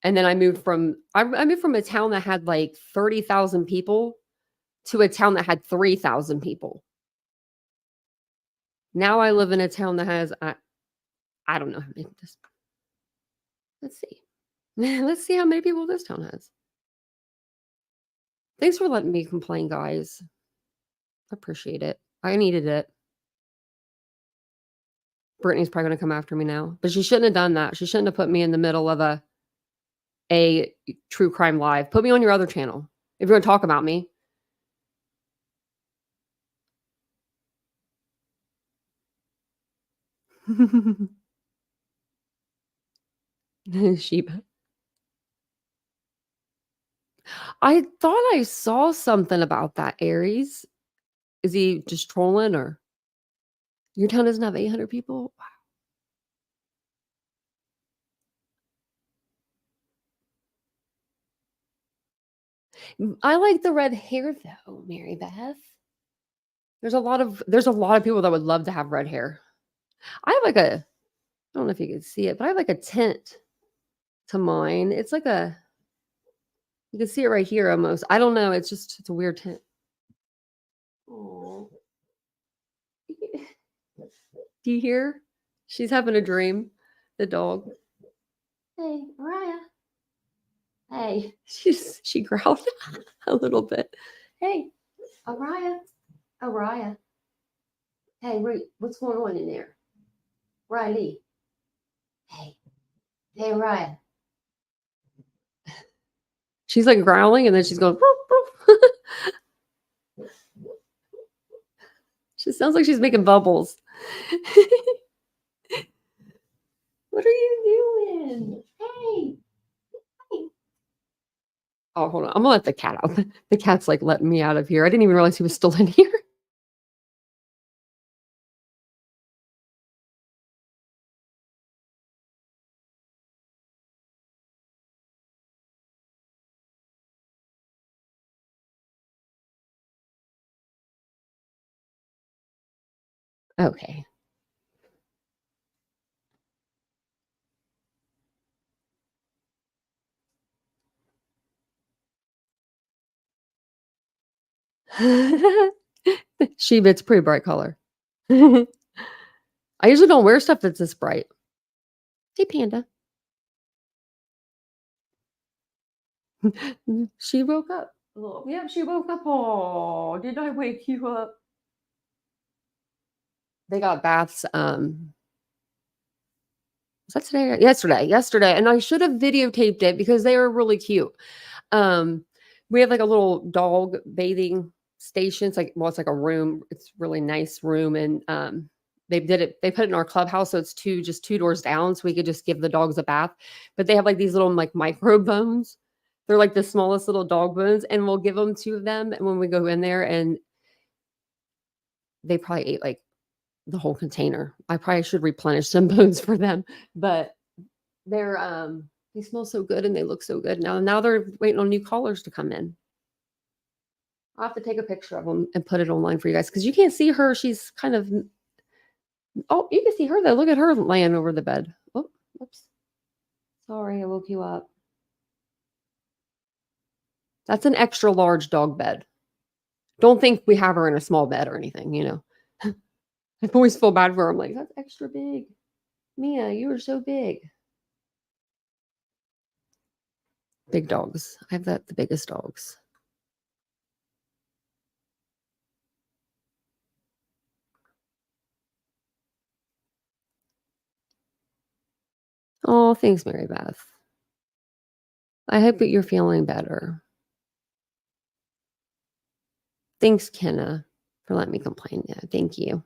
And then I moved from a town that had like 30,000 people to a town that had 3,000 people. Now I live in a town that has, I don't know how many. Let's see. Let's see how many people this town has. Thanks for letting me complain, guys. I appreciate it. I needed it. Brittany's probably gonna come after me now, but she shouldn't have done that. She shouldn't have put me in the middle of a true crime live. Put me on your other channel if you're gonna talk about me. Sheep. I thought I saw something about that, Aries. Is he just trolling or your town doesn't have 800 people? I like the red hair though, Mary Beth. There's a lot of people that would love to have red hair. I have like a I don't know if you can see it, but I have like a tint to mine. It's like a you can see it right here almost. I don't know. It's a weird tint. Oh. Do you hear? She's having a dream. The dog. Hey, Mariah. Hey. She growled a little bit. Hey, Araya. Araya. Hey, what's going on in there? Riley. Hey. Hey, Araya. She's like growling and then she's going. She sounds like she's making bubbles. What are you doing? Hey. Hey. Oh, hold on. I'm gonna let the cat out. The cat's like letting me out of here. I didn't even realize he was still in here. Okay. Sheba, it's a pretty bright color. I usually don't wear stuff that's this bright. Hey, Panda. She woke up. Oh, yep, she woke up. Oh, did I wake you up? They got baths. Was that today? Yesterday. And I should have videotaped it because they were really cute. Um, we have like a little dog bathing station. It's like a room. It's really nice room. And they put it in our clubhouse. So it's just two doors down. So we could just give the dogs a bath. But they have like these little like micro bones. They're like the smallest little dog bones. And we'll give them two of them. And when we go in there and they probably ate like the whole container. I probably should replenish some bones for them. But they're they smell so good and they look so good. Now they're waiting on new callers to come in. I'll have to take a picture of them and put it online for you guys because you can't see her. She's kind of oh, you can see her though. Look at her laying over the bed. Oh, oops. Sorry, I woke you up. That's an extra large dog bed. Don't think we have her in a small bed or anything, you know. I always feel bad for her. I'm like, that's extra big. Mia, you are so big. Big dogs. I have the biggest dogs. Oh, thanks, Mary Beth. I hope that you're feeling better. Thanks, Kenna, for letting me complain. Yeah, thank you.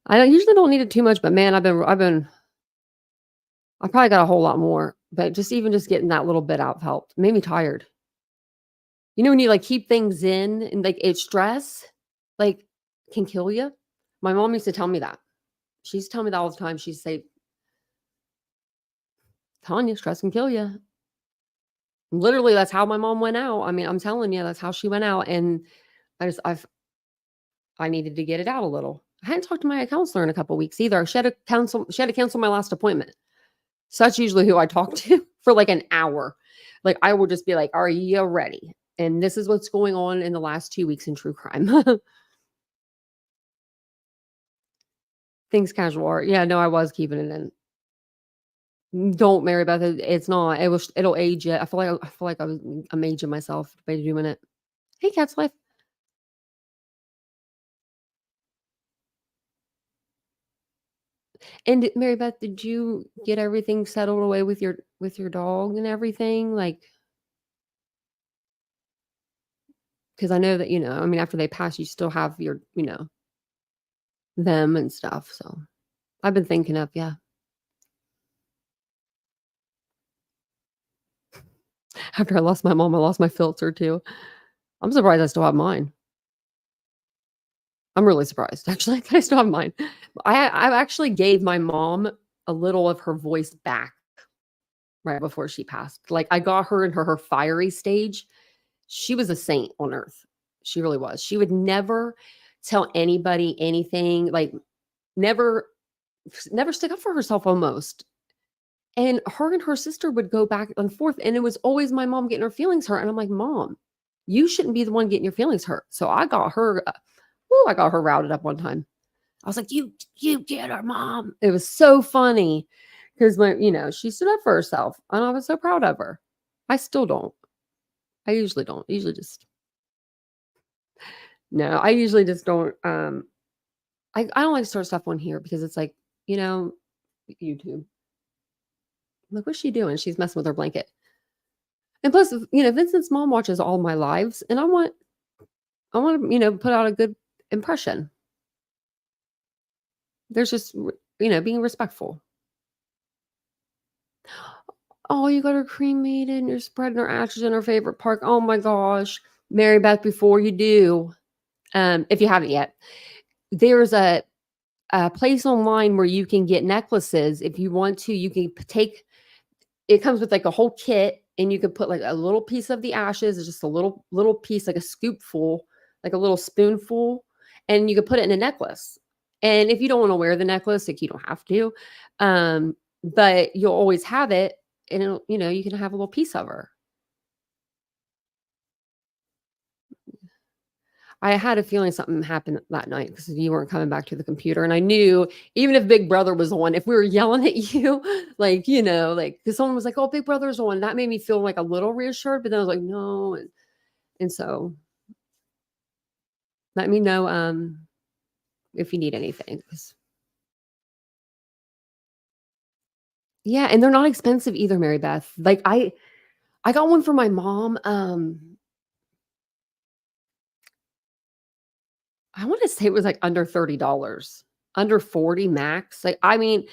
Usually don't need it too much, but man, I probably got a whole lot more. But just getting that little bit out helped. Made me tired. You know when you like keep things in and like it's stress, like can kill you. My mom used to tell me that. She used to tell me that all the time. She'd say, "Telling you, stress can kill you." Literally, that's how my mom went out. I mean, I'm telling you, that's how she went out. And I needed to get it out a little. I hadn't talked to my counselor in a couple weeks either. She had to cancel my last appointment. So that's usually who I talk to for like an hour. Like I will just be like, "Are you ready?" And this is what's going on in the last 2 weeks in true crime. Things casual art. Yeah, no, I was keeping it in. Don't Mary Beth. It's not. It'll age it. I feel like I'm aging myself by doing it. Hey, Cat's Life. And Mary Beth, did you get everything settled away with your dog and everything? Like, because I know that, I mean, after they pass, you still have your, them and stuff. So I've been thinking of, yeah. After I lost my mom, I lost my filter too. I'm surprised I still have mine. I'm really surprised, actually, that I still have mine. I actually gave my mom a little of her voice back right before she passed. Like, I got her in her fiery stage. She was a saint on earth. She really was. She would never tell anybody anything, like, never never stick up for herself almost. And her and her sister would go back and forth, and it was always my mom getting her feelings hurt, and I'm like, "Mom, you shouldn't be the one getting your feelings hurt." So I got her routed up one time. I was like, "You get her, Mom." It was so funny because she stood up for herself, and I was so proud of her. I still don't. I usually don't. Usually just no, I usually just don't, I don't like to start stuff on here because it's like, you know, YouTube. Like, what's she doing? She's messing with her blanket. And plus, Vincent's mom watches all my lives, and I want to, put out a good impression. There's just, being respectful. Oh, you got her cremated and you're spreading her ashes in her favorite park. Oh my gosh. Mary Beth, before you do, if you haven't yet, there's a place online where you can get necklaces. If you want to, you can take it comes with like a whole kit, and you could put like a little piece of the ashes, it's just a little piece, like a scoopful, like a little spoonful, and you could put it in a necklace. And if you don't want to wear the necklace, like, you don't have to, but you'll always have it, and you can have a little piece of her. I had a feeling something happened that night because you weren't coming back to the computer, and I knew even if Big Brother was on, if we were yelling at you, like, like, because someone was like, "Oh, Big Brother's on," that made me feel like a little reassured, but then I was like, "No," and so let me know, if you need anything, 'cause yeah, and they're not expensive either, Mary Beth. Like, I got one for my mom, I wanna say it was, like, under $30, under 40 max. Like, I mean,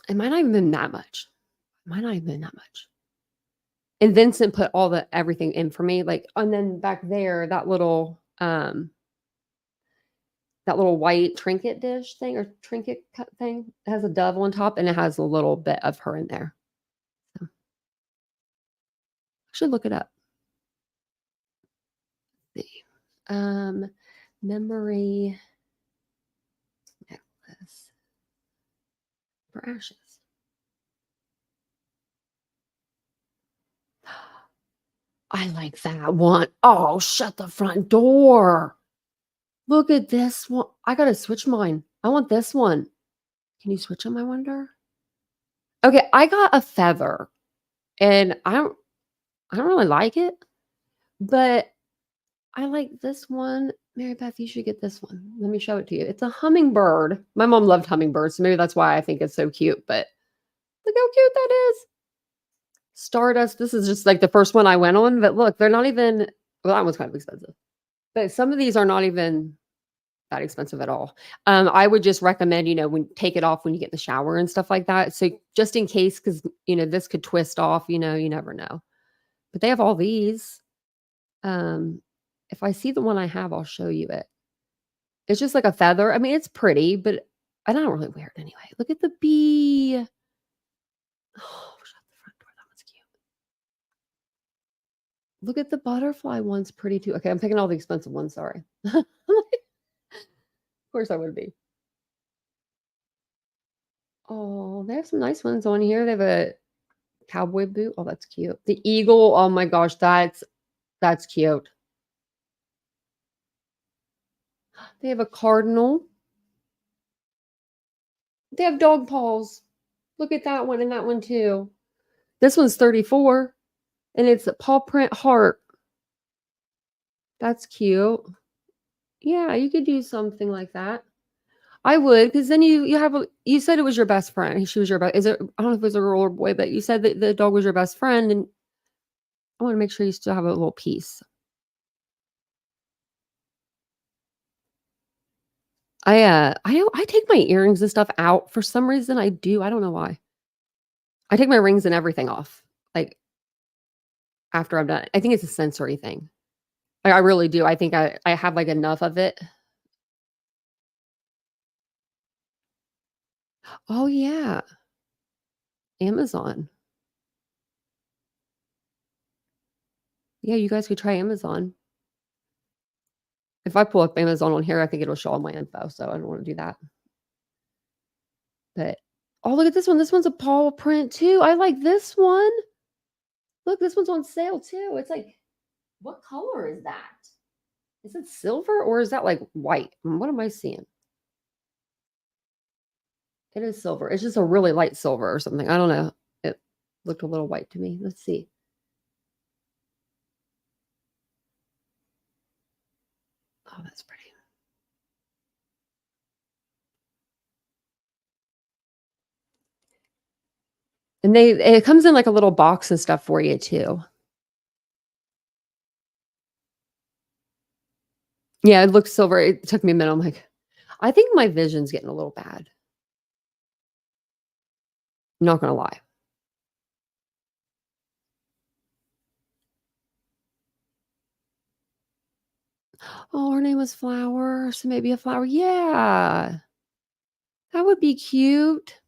it might not even been that much. It might not even been that much. And Vincent put all the everything in for me, like, and then back there, that little white trinket dish thing or trinket cut thing, it has a dove on top, and it has a little bit of her in there. So, I should look it up. See. Um, Memory necklace for ashes. I like that one. Oh, shut the front door. Look at this one. I gotta switch mine. I want this one. Can you switch them, I wonder? Okay, I got a feather, and I don't really like it, but I like this one. Mary Beth, you should get this one. Let me show it to you. It's a hummingbird. My mom loved hummingbirds, so maybe that's why I think it's so cute, but look how cute that is. Stardust. This is just like the first one I went on, but look, they're not even, well, that one's kind of expensive, but some of these are not even that expensive at all. I would just recommend, when take it off when you get in the shower and stuff like that. So just in case, because this could twist off, you never know. But they have all these. If I see the one I have, I'll show you it. It's just like a feather. I mean, it's pretty, but I don't really wear it anyway. Look at the bee. Oh, shut the front door. That one's cute. Look at the butterfly one's pretty too. Okay, I'm picking all the expensive ones. Sorry. Of course I would be. Oh, they have some nice ones on here. They have a cowboy boot. Oh, that's cute. The eagle. Oh my gosh, that's cute. They have a cardinal. They have dog paws. Look at that one and that one too. This one's 34 and it's a paw print heart. That's cute. Yeah, you could do something like that. I would, because then you have a you said it was your best friend. She was your best. Is it? I don't know if it was a girl or boy, but you said that the dog was your best friend, and I want to make sure you still have a little piece. I take my earrings and stuff out for some reason. I do. I don't know why. I take my rings and everything off, like after I'm done. I think it's a sensory thing. Like, I really do. I think I have like enough of it. Oh yeah, Amazon. Yeah, you guys could try Amazon. If I pull up Amazon on here, I think it'll show all my info, so I don't wanna do that. But oh, look at this one. This one's a paw print too. I like this one. Look, this one's on sale too. It's like, what color is that? Is it silver or is that like white? What am I seeing? It is silver. It's just a really light silver or something. I don't know. It looked a little white to me. Let's see. Oh, that's pretty. And it comes in like a little box and stuff for you too. Yeah, it looks silver. It took me a minute. I'm like, I think my vision's getting a little bad. Not gonna lie. Oh, her name was Flower, so maybe a flower. Yeah, that would be cute.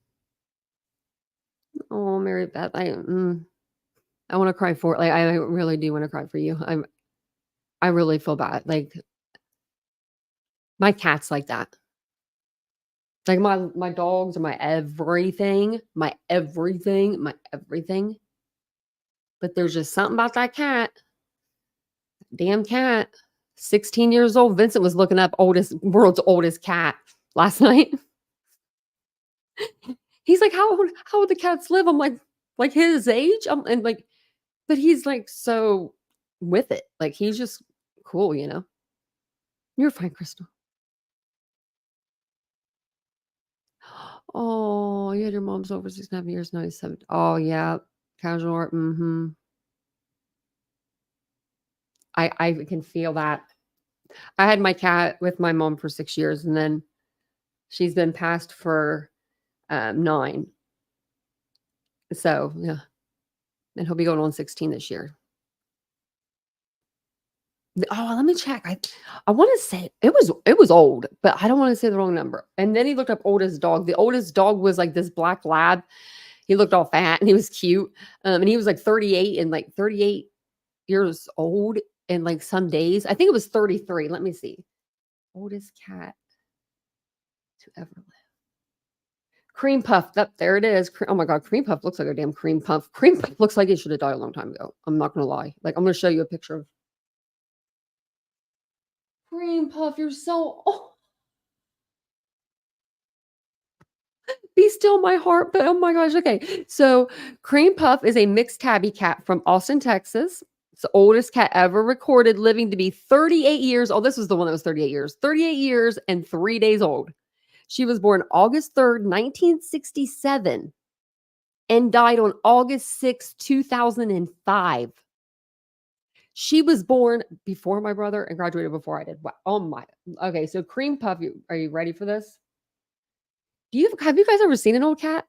Oh, Mary Beth, I wanna cry for like, I really do wanna cry for you. I really feel bad. Like, my cat's like that. Like, my dogs are my everything, my everything. But there's just something about that cat. Damn cat. 16 years old. Vincent was looking up world's oldest cat last night. He's like, how would the cats live?" I'm like his age? And like, but he's like so with it. Like he's just cool, you know. You're fine, Crystal. Oh, you had your mom's over 6.5 years, now he's 7. Oh yeah. Casual art. Mm-hmm. I can feel that. I had my cat with my mom for 6 years and then she's been passed for 9. So yeah. And he'll be going on 16 this year. Oh, let me check. I wanna say it was old, but I don't wanna say the wrong number. And then he looked up oldest dog. The oldest dog was, like, this black lab. He looked all fat and he was cute, and he was, like, 38 and, like, 38 years old in, like, some days. I think it was 33. Let me see. Oldest cat to ever live. Cream Puff. That there it is. Oh my god, Cream Puff looks like a damn cream puff. Cream Puff looks like he should have died a long time ago. I'm not gonna lie. Like, I'm gonna show you a picture of Cream Puff. You're so be still my heart, but oh my gosh, okay. So, Cream Puff is a mixed tabby cat from Austin, Texas. It's the oldest cat ever recorded living to be 38 years old. This was the one that was 38 years. 38 years and 3 days old. She was born August 3rd, 1967 and died on August 6th, 2005. She was born before my brother and graduated before I did. Wow. Oh my. Okay, so Cream Puff, are you ready for this? Have you guys ever seen an old cat?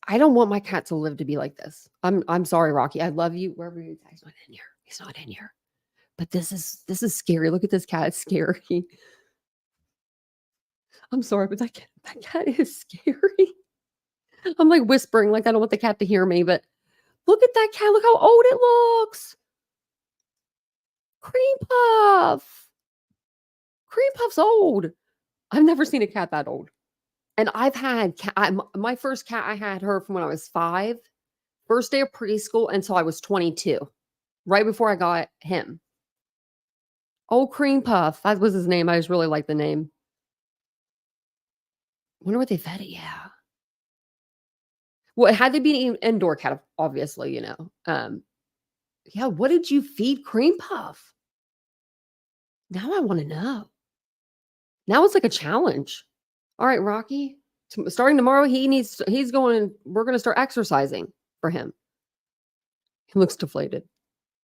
I don't want my cat to live to be like this. I'm sorry, Rocky. I love you wherever you he's not in here. He's not in here. But this is scary. Look at this cat. It's scary. I'm sorry, but that cat is scary. I'm like whispering, like I don't want the cat to hear me, but look at that cat. Look how old it looks. Cream Puff. Cream Puff's old. I've never seen a cat that old. And I've had my first cat, I had her from when I was 5, first day of preschool until I was 22, right before I got him. Oh, Cream Puff, that was his name. I just really like the name. Wonder what they fed it. Yeah. Well, it had to be an indoor cat, obviously, you know. Yeah. What did you feed Cream Puff? Now I wanna know. Now it's like a challenge. "All right, Rocky, starting tomorrow, we're gonna start exercising for him." He looks deflated.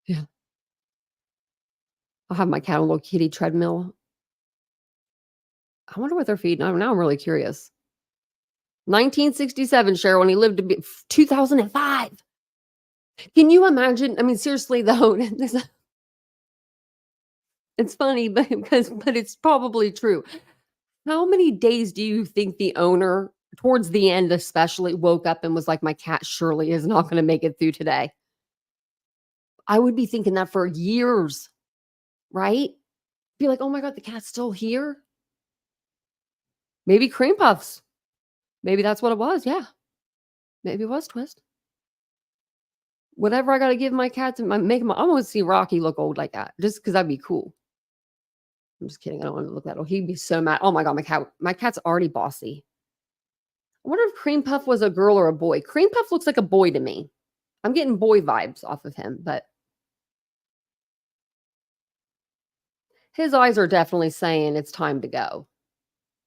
Yeah. I'll have my cat on a little kitty treadmill. I wonder what they're feeding. Now I'm really curious. 1967, Cheryl, when he lived to be 2005. Can you imagine? I mean, seriously though, it's funny, but it's probably true. How many days do you think the owner, towards the end especially, woke up and was like, "My cat surely is not gonna make it through today." I would be thinking that for years, right? Be like, "Oh my god, the cat's still here?" Maybe cream puffs. Maybe that's what it was, yeah. Maybe it was Twist. Whatever I gotta give my cat to make him I wanna see Rocky look old like that, just because 'cause that'd be cool. I'm just kidding, I don't want to look that old. He'd be so mad. Oh my god, my cat's already bossy. I wonder if Cream Puff was a girl or a boy. Cream Puff looks like a boy to me. I'm getting boy vibes off of him, but his eyes are definitely saying it's time to go,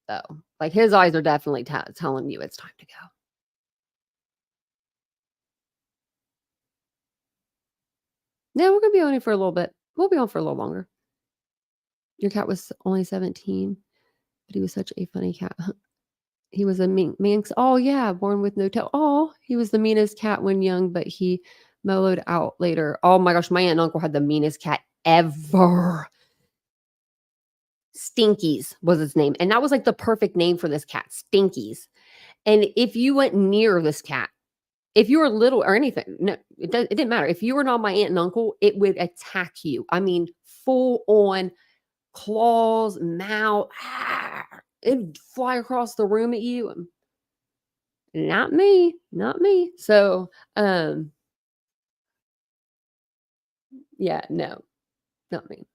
though. Like, his eyes are definitely telling you it's time to go. Yeah, we're gonna be on it for a little bit. We'll be on for a little longer. Your cat was only 17, but he was such a funny cat. He was a Manx. Oh, yeah, born with no tail. Oh, he was the meanest cat when young, but he mellowed out later. Oh my gosh, my aunt and uncle had the meanest cat ever. Stinkies was his name, and that was, like, the perfect name for this cat, Stinkies. And if you went near this cat, if you were little or anything, no, it didn't matter. If you were not my aunt and uncle, it would attack you. I mean, full on claws, mouth, it'd fly across the room at you. Not me, not me. So, yeah, no, not me.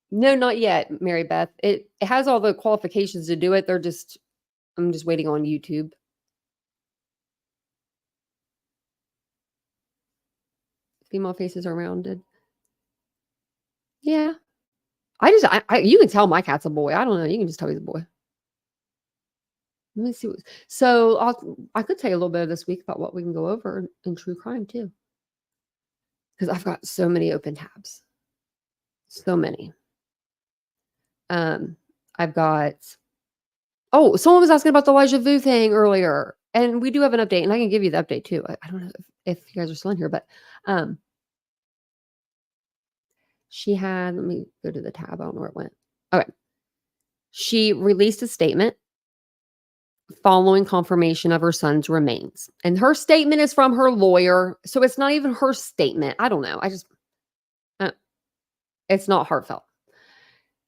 No, not yet, Mary Beth. It has all the qualifications to do it. I'm just waiting on YouTube. Female faces are rounded. Yeah. You can tell my cat's a boy. I don't know. You can just tell he's a boy. Let me see so I could tell you a little bit of this week about what we can go over in true crime too. Because I've got so many open tabs. So many. Um, I've got Oh, someone was asking about the Elijah Vu thing earlier, and we do have an update, and I can give you the update too. I don't know if you guys are still in here, but um, she had. Let me go to the tab. I don't know where it went. Okay, she released a statement following confirmation of her son's remains, and her statement is from her lawyer, so it's not even her statement. I don't know. Uh, it's not heartfelt.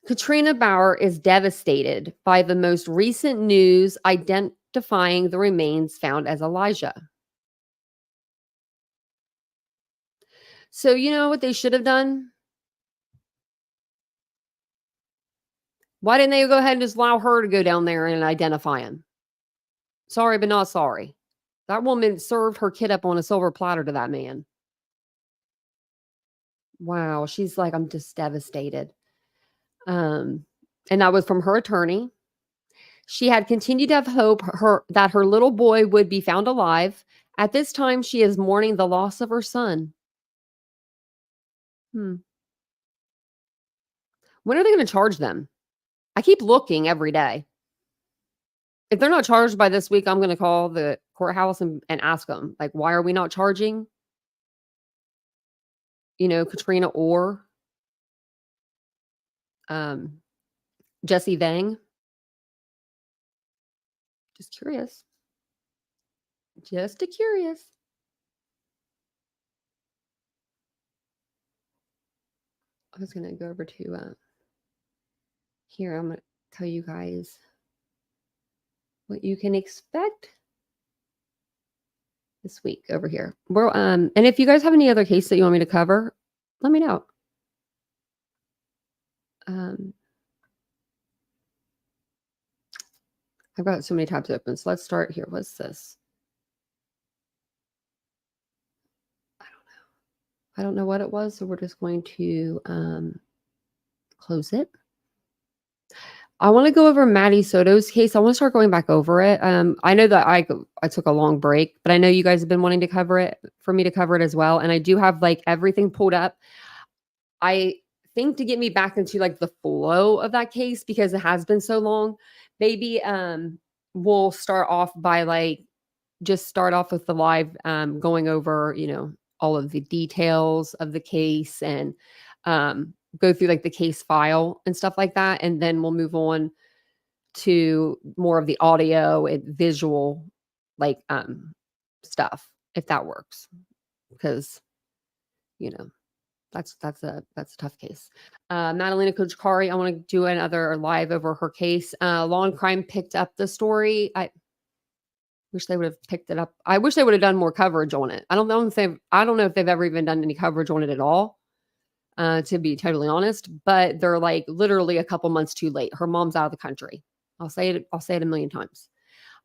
Katrina Bauer is devastated by the most recent news identifying the remains found as Elijah. So, you know what they should have done? Why didn't they go ahead and just allow her to go down there and identify him? Sorry, but not sorry. That woman served her kid up on a silver platter to that man. Wow, she's like, "I'm just devastated." Um, and that was from her attorney. She had continued to have hope that her little boy would be found alive. At this time, she is mourning the loss of her son. Hmm. When are they gonna charge them? I keep looking every day. If they're not charged by this week, I'm gonna call the courthouse and ask them, like, "Why are we not charging, Katrina or, um, Jesse Vang?" Just curious. Just a curious. I was gonna go over to, here, I'm gonna tell you guys what you can expect this week over here. And if you guys have any other case that you want me to cover, let me know. Um, I've got so many tabs open, so let's start here. What's this? I don't know. I don't know what it was, so we're just going to, close it. I wanna go over Maddie Soto's case. I wanna start going back over it. I know that I took a long break, but I know you guys have been wanting to cover it for me to cover it as well, and I do have, like, everything pulled up. I think to get me back into, like, the flow of that case because it has been so long, maybe, we'll start off by, like, just start off with the live, going over, all of the details of the case and, go through, like, the case file and stuff like that, and then we'll move on to more of the audio and visual, like, stuff, if that works, because, you know, that's a tough case. Madalena Kochkari, I wanna do another live over her case. Law and Crime picked up the story. I wish they would've picked it up. I wish they would've done more coverage on it. I don't know if they've ever even done any coverage on it at all, to be totally honest, but they're, like, literally a couple months too late. Her mom's out of the country. I'll say it a million times.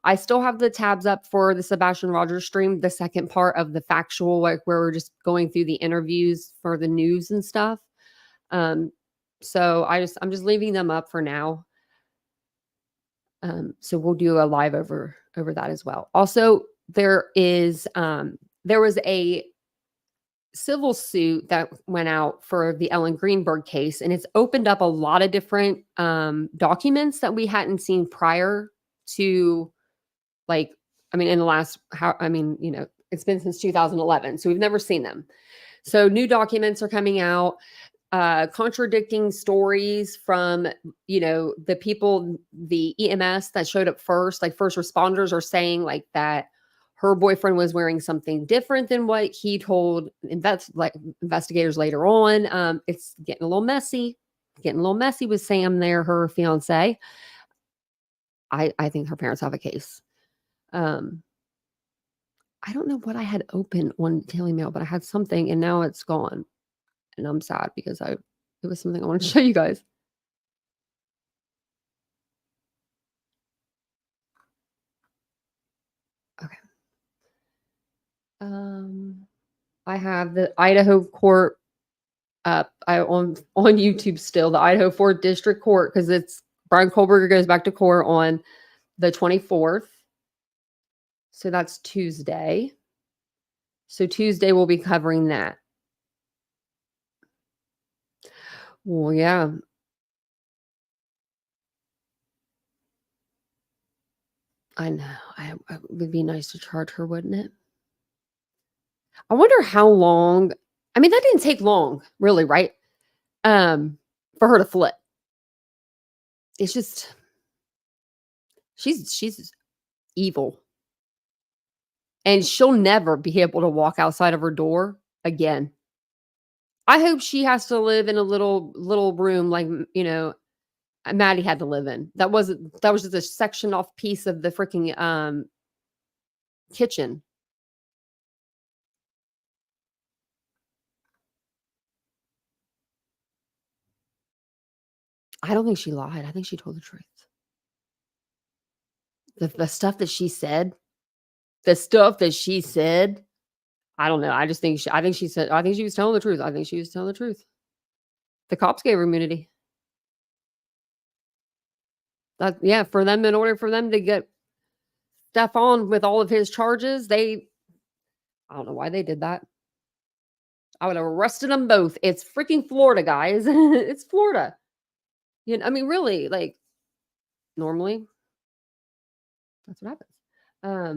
I still have the tabs up for the Sebastian Rogers stream, the second part of the factual, like, where we're just going through the interviews for the news and stuff. Um, so I'm just leaving them up for now. So we'll do a live over that as well. Also, there was a civil suit that went out for the Ellen Greenberg case, and it's opened up a lot of different documents that we hadn't seen prior to, like, I mean, in the last it's been since 2011, so we've never seen them. So new documents are coming out, contradicting stories from, the people, the EMS that showed up first, like first responders are saying like that her boyfriend was wearing something different than what he told investigators later on. It's getting a little messy, with Sam there, her fiance. I think her parents have a case. I don't know what I had open on Daily Mail, but I had something and now it's gone. And I'm sad because it was something I wanted to show you guys. Okay. I have the Idaho court up on YouTube still, the Idaho 4th District Court, because it's Brian Kohlberger goes back to court on the 24th. So that's Tuesday. So Tuesday we'll be covering that. Well, yeah. I know. It would be nice to charge her, wouldn't it? I wonder how long. I mean, that didn't take long, really, right? For her to flip. It's just she's evil. And she'll never be able to walk outside of her door again. I hope she has to live in a little room like, Maddie had to live in. That was just a section off piece of the freaking kitchen. I don't think she lied. I think she told the truth. The stuff that she said, I don't know. I think she was telling the truth. I think she was telling the truth. The cops gave her immunity. Yeah, in order for them to get Stefan with all of his charges, I don't know why they did that. I would have arrested them both. It's freaking Florida, guys. It's Florida. I mean, really, like, normally, that's what happens. Let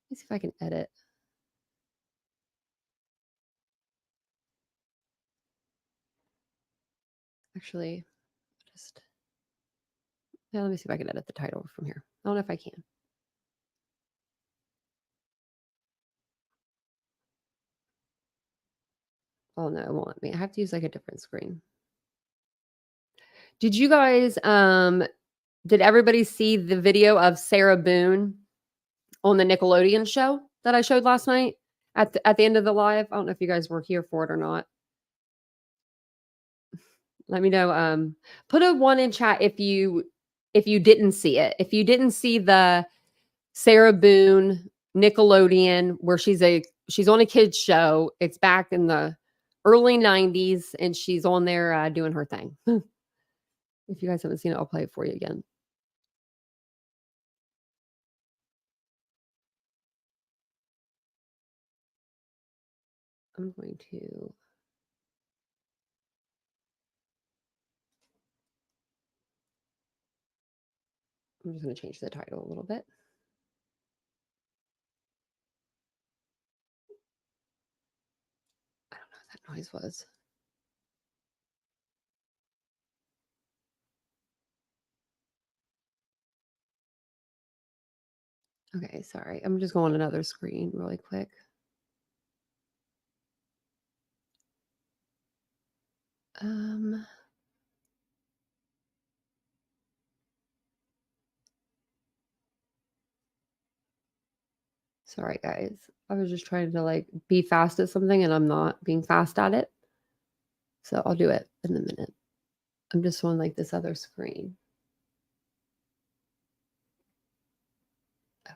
me see if I can edit. Actually, let me see if I can edit the title from here. I don't know if I can. Oh no, it won't let me. I have to use like a different screen. Did you guys did everybody see the video of Sarah Boon on the Nickelodeon show that I showed last night at the end of the live? I don't know if you guys were here for it or not. Let me know. Put a 1 in chat if you didn't see it. If you didn't see the Sarah Boon Nickelodeon where she's on a kids show. It's back in the early 90s and she's on there doing her thing. If you guys haven't seen it, I'll play it for you again. I'm going to. I'm just going to change the title a little bit. I don't know what that noise was. Okay, sorry. I'm just going on another screen really quick. Sorry, guys. I was just trying to like be fast at something and I'm not being fast at it. So I'll do it in a minute. I'm just on like this other screen. Okay.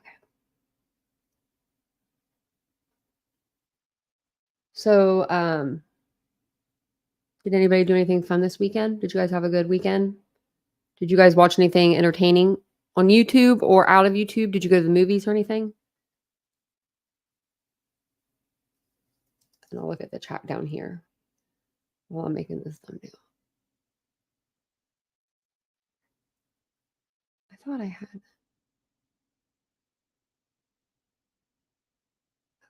So, did anybody do anything fun this weekend? Did you guys have a good weekend? Did you guys watch anything entertaining on YouTube or out of YouTube? Did you go to the movies or anything? And I'll look at the chat down here while I'm making this thumbnail. I thought I had.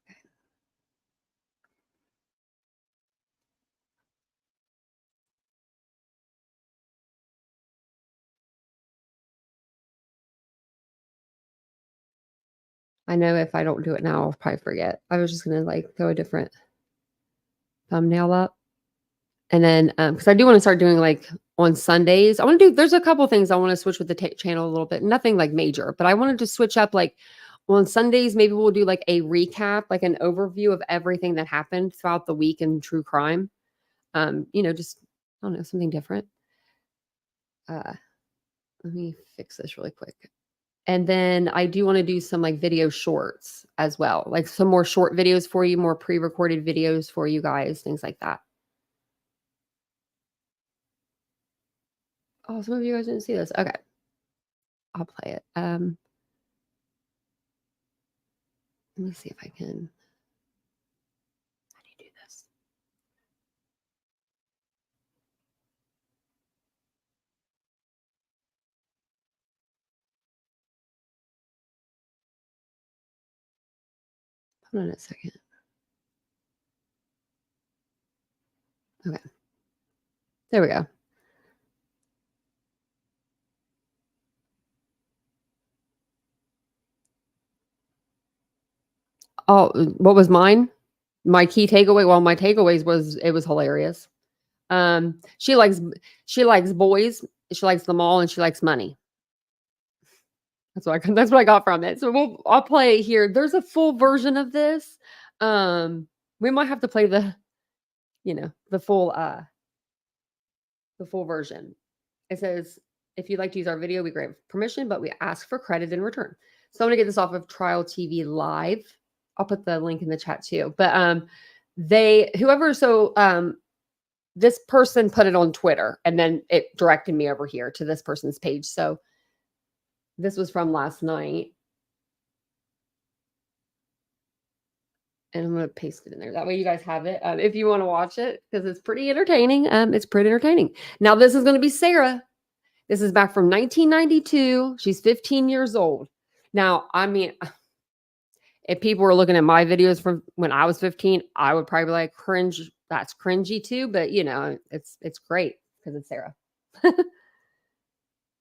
Okay. I know if I don't do it now, I'll probably forget. I was just going to like throw a different thumbnail up. And then, because I do want to start doing like on Sundays, there's a couple things I want to switch with the channel a little bit. Nothing like major, but I wanted to switch up like on Sundays, maybe we'll do like a recap, like an overview of everything that happened throughout the week in true crime. Just, I don't know, something different. Let me fix this really quick. And then I do want to do some like video shorts as well, like some more short videos for you, more pre-recorded videos for you guys, things like that. Oh, some of you guys didn't see this. Okay. I'll play it. Let me see if I can. How do you do this? Hold on a second. Okay. There we go. Oh, what was mine? My key takeaway. Well, my takeaways was it was hilarious. She likes boys, she likes them all, and she likes money. That's what I got from it. So I'll play it here. There's a full version of this. We might have to play the full version. It says, if you'd like to use our video, we grant permission, but we ask for credit in return. So I'm gonna get this off of Trial TV Live. I'll put the link in the chat too. But this person put it on Twitter and then it directed me over here to this person's page. So this was from last night. And I'm going to paste it in there. That way you guys have it if you want to watch it, because it's pretty entertaining. It's pretty entertaining. Now, this is going to be Sarah. This is back from 1992. She's 15 years old. Now, I mean, if people were looking at my videos from when I was 15, I would probably be like, cringe. That's cringy too. But, it's great because it's Sarah.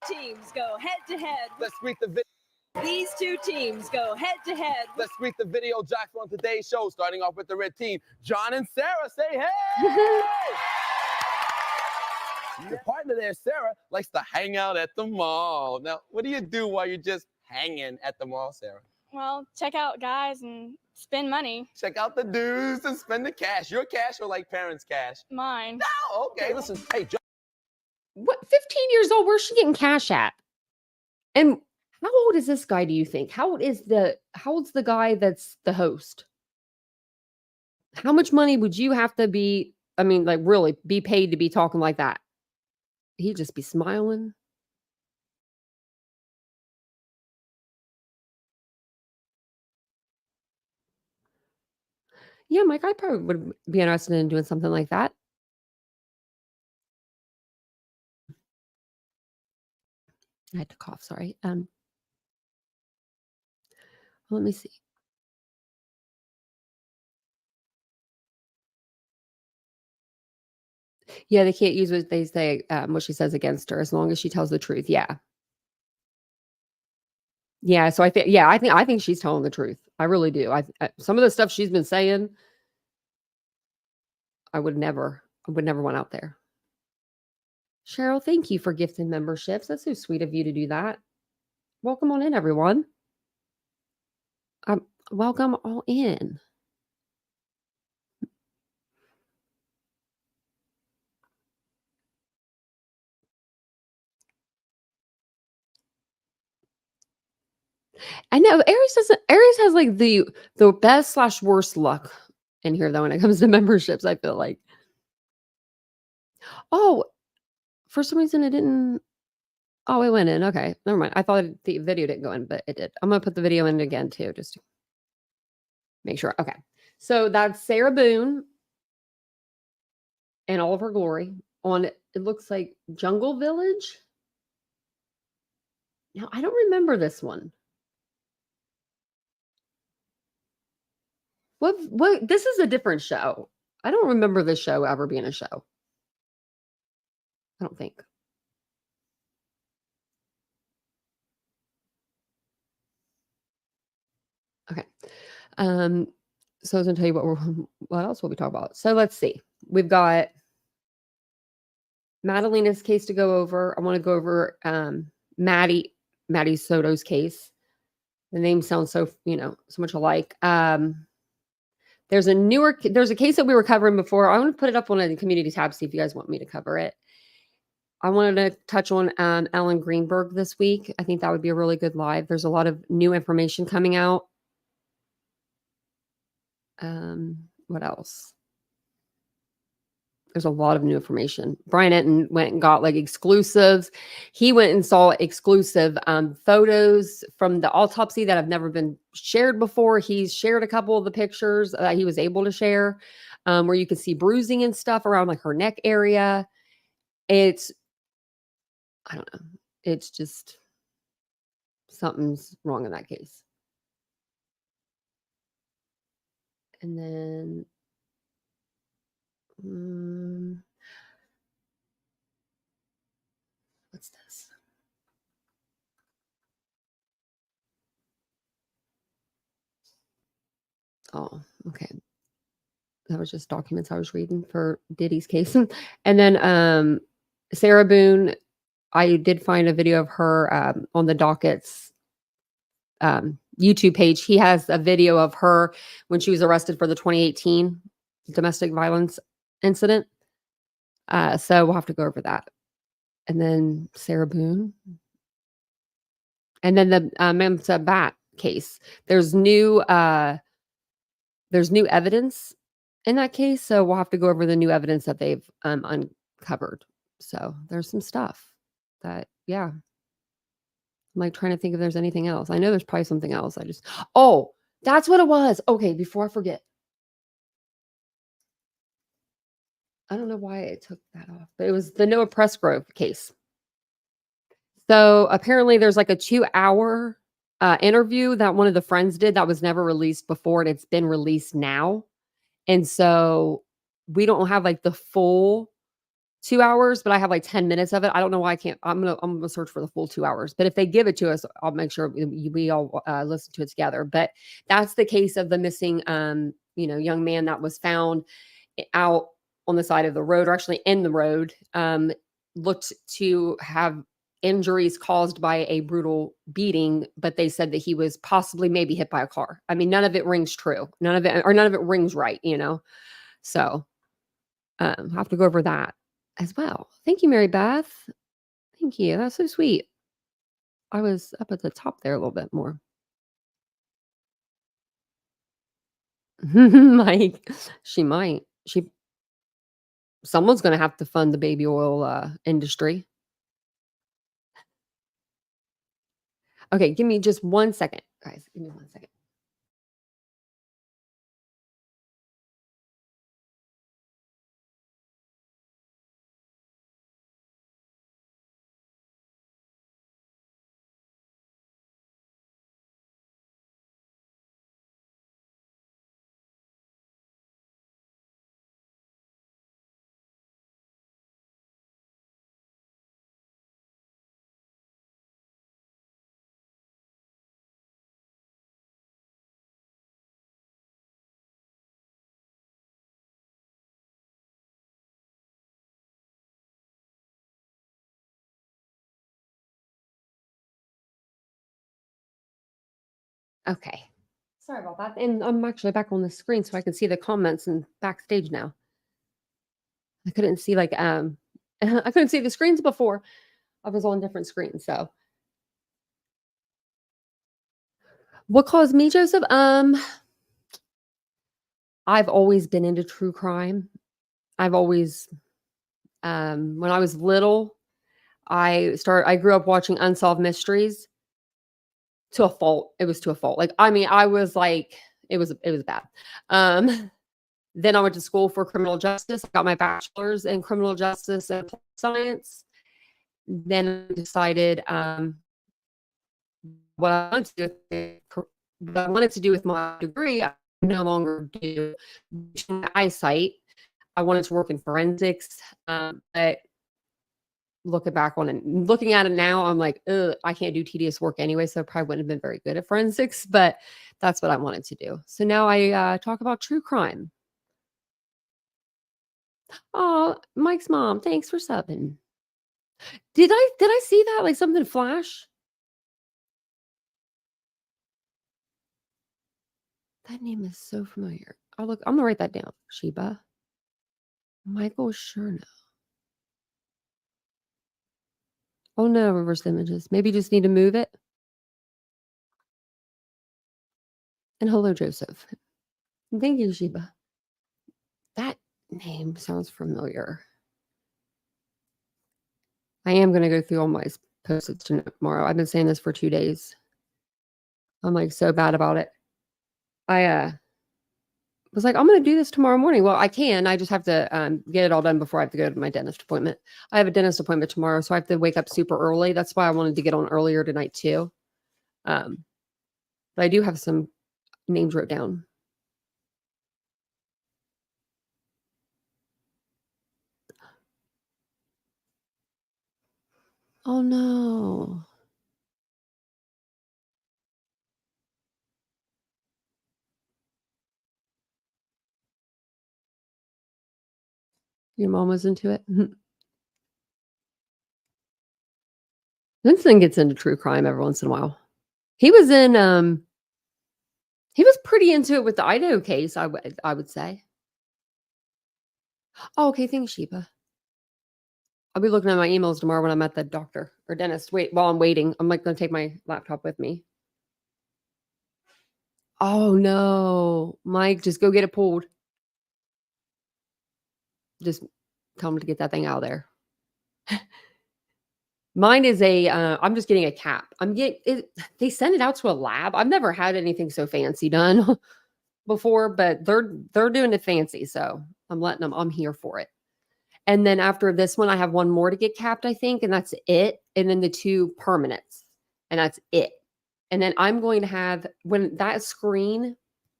Teams go head to head. Let's greet the video. These two teams go head to head. Let's greet the video jocks on today's show, starting off with the red team. John and Sarah, say hey! Your partner there, Sarah, likes to hang out at the mall. Now, what do you do while you're just hanging at the mall, Sarah? Well, check out guys and spend money. Check out the dudes and spend the cash. Your cash or like parents' cash? Mine. No, okay, listen. Hey, John. What, 15 years old? Where's she getting cash at? And how old is this guy, do you think? How old's the guy that's the host? How much money would you have to be, really be paid to be talking like that? He'd just be smiling. Yeah, Mike, I probably would be interested in doing something like that. I had to cough, sorry. Let me see. Yeah, they can't use what they say, what she says against her as long as she tells the truth. Yeah. Yeah, so I think she's telling the truth. I really do. Some of the stuff she's been saying, I would never want out there. Cheryl, thank you for gifting memberships. That's so sweet of you to do that. Welcome on in, everyone. Welcome all in. I know Aries has like the best slash worst luck in here though when it comes to memberships, I feel like. Oh, for some reason it didn't. Oh, it went in. Okay, never mind. I thought the video didn't go in, but it did. I'm gonna put the video in again too, just to make sure. Okay, so that's Sarah Boon in all of her glory on. It looks like Jungle Village. Now I don't remember this one. What? This is a different show. I don't remember this show ever being a show. I don't think. Okay. So I was gonna tell you what else will we talk about. So let's see. We've got Madalena's case to go over. I want to go over Maddie Soto's case. The name sounds so so much alike. There's a case that we were covering before. I want to put it up on the community tab, see if you guys want me to cover it. I wanted to touch on Ellen Greenberg this week. I think that would be a really good live. There's a lot of new information coming out. What else? There's a lot of new information. Brian Enton went and got like exclusives. He went and saw exclusive photos from the autopsy that have never been shared before. He's shared a couple of the pictures that he was able to share, where you can see bruising and stuff around like her neck area. I don't know. It's just something's wrong in that case. And then what's this? Oh, okay. That was just documents I was reading for Diddy's case. And then Sarah Boone, I did find a video of her on the docket's YouTube page. He has a video of her when she was arrested for the 2018 domestic violence incident. So we'll have to go over that. And then Sarah Boone. And then the Mamsa Bat case. There's new evidence in that case. So we'll have to go over the new evidence that they've uncovered. So there's some stuff that, yeah. I'm like trying to think if there's anything else. I know there's probably something else. That's what it was. Okay, before I forget. I don't know why it took that off, but it was the Noah Pressgrove case. So apparently there's like a 2-hour interview that one of the friends did that was never released before, and it's been released now. And so we don't have like the full 2 hours, but I have like 10 minutes of it. I don't know why I can't. I'm gonna search for the full 2 hours. But if they give it to us, I'll make sure we all listen to it together. But that's the case of the missing, young man that was found out on the side of the road, or actually in the road. Looked to have injuries caused by a brutal beating, but they said that he was possibly maybe hit by a car. I mean, none of it rings true. None of it rings right. So have to go over that as well. Thank you, Mary Beth. Thank you. That's so sweet. I was up at the top there a little bit more. Mike, she might. someone's going to have to fund the baby oil industry. Okay, give me just 1 second, guys. Give me 1 second. Okay. Sorry about that. And I'm actually back on the screen so I can see the comments and backstage now. I couldn't see I couldn't see the screens before. I was on different screens. So what caused me, Joseph? I've always been into true crime. I've always when I was little, I grew up watching Unsolved Mysteries to a fault. It was to a fault. Like, I mean, I was like, it was bad. Then I went to school for criminal justice. I got my bachelor's in criminal justice and science. Then I decided what I wanted to do with my degree. I no longer do my eyesight. I wanted to work in forensics, but looking at it now, I'm like, ugh, I can't do tedious work anyway, so I probably wouldn't have been very good at forensics, but that's what I wanted to do. So now I talk about true crime. Oh, Mike's mom, thanks for subbing. Did I see that? Like something flash? That name is so familiar. I'm gonna write that down. Sheba. Michael Chernow. Oh no, reverse images. Maybe just need to move it. And hello, Joseph. Thank you, Sheba. That name sounds familiar. I am going to go through all my posts tomorrow. I've been saying this for 2 days. I'm like so bad about it. I was like, I'm going to do this tomorrow morning. Well, I can. I just have to get it all done before I have to go to my dentist appointment. I have a dentist appointment tomorrow, so I have to wake up super early. That's why I wanted to get on earlier tonight too. But I do have some names wrote down. Oh no. Your mom was into it? Vincent gets into true crime every once in a while. He was he was pretty into it with the Idaho case, I would say. Oh, okay, thanks, Sheba. I'll be looking at my emails tomorrow when I'm at the doctor or dentist. Wait, while I'm waiting, I'm like going to take my laptop with me. Oh no, Mike, just go get it pulled. Just tell him to get that thing out of there. Mine is I'm just getting a cap. They send it out to a lab. I've never had anything so fancy done before, but they're doing it fancy. So I'm letting them, I'm here for it. And then after this one, I have one more to get capped, I think, and that's it. And then the 2 permanents, and that's it. And then I'm going to have, when that screen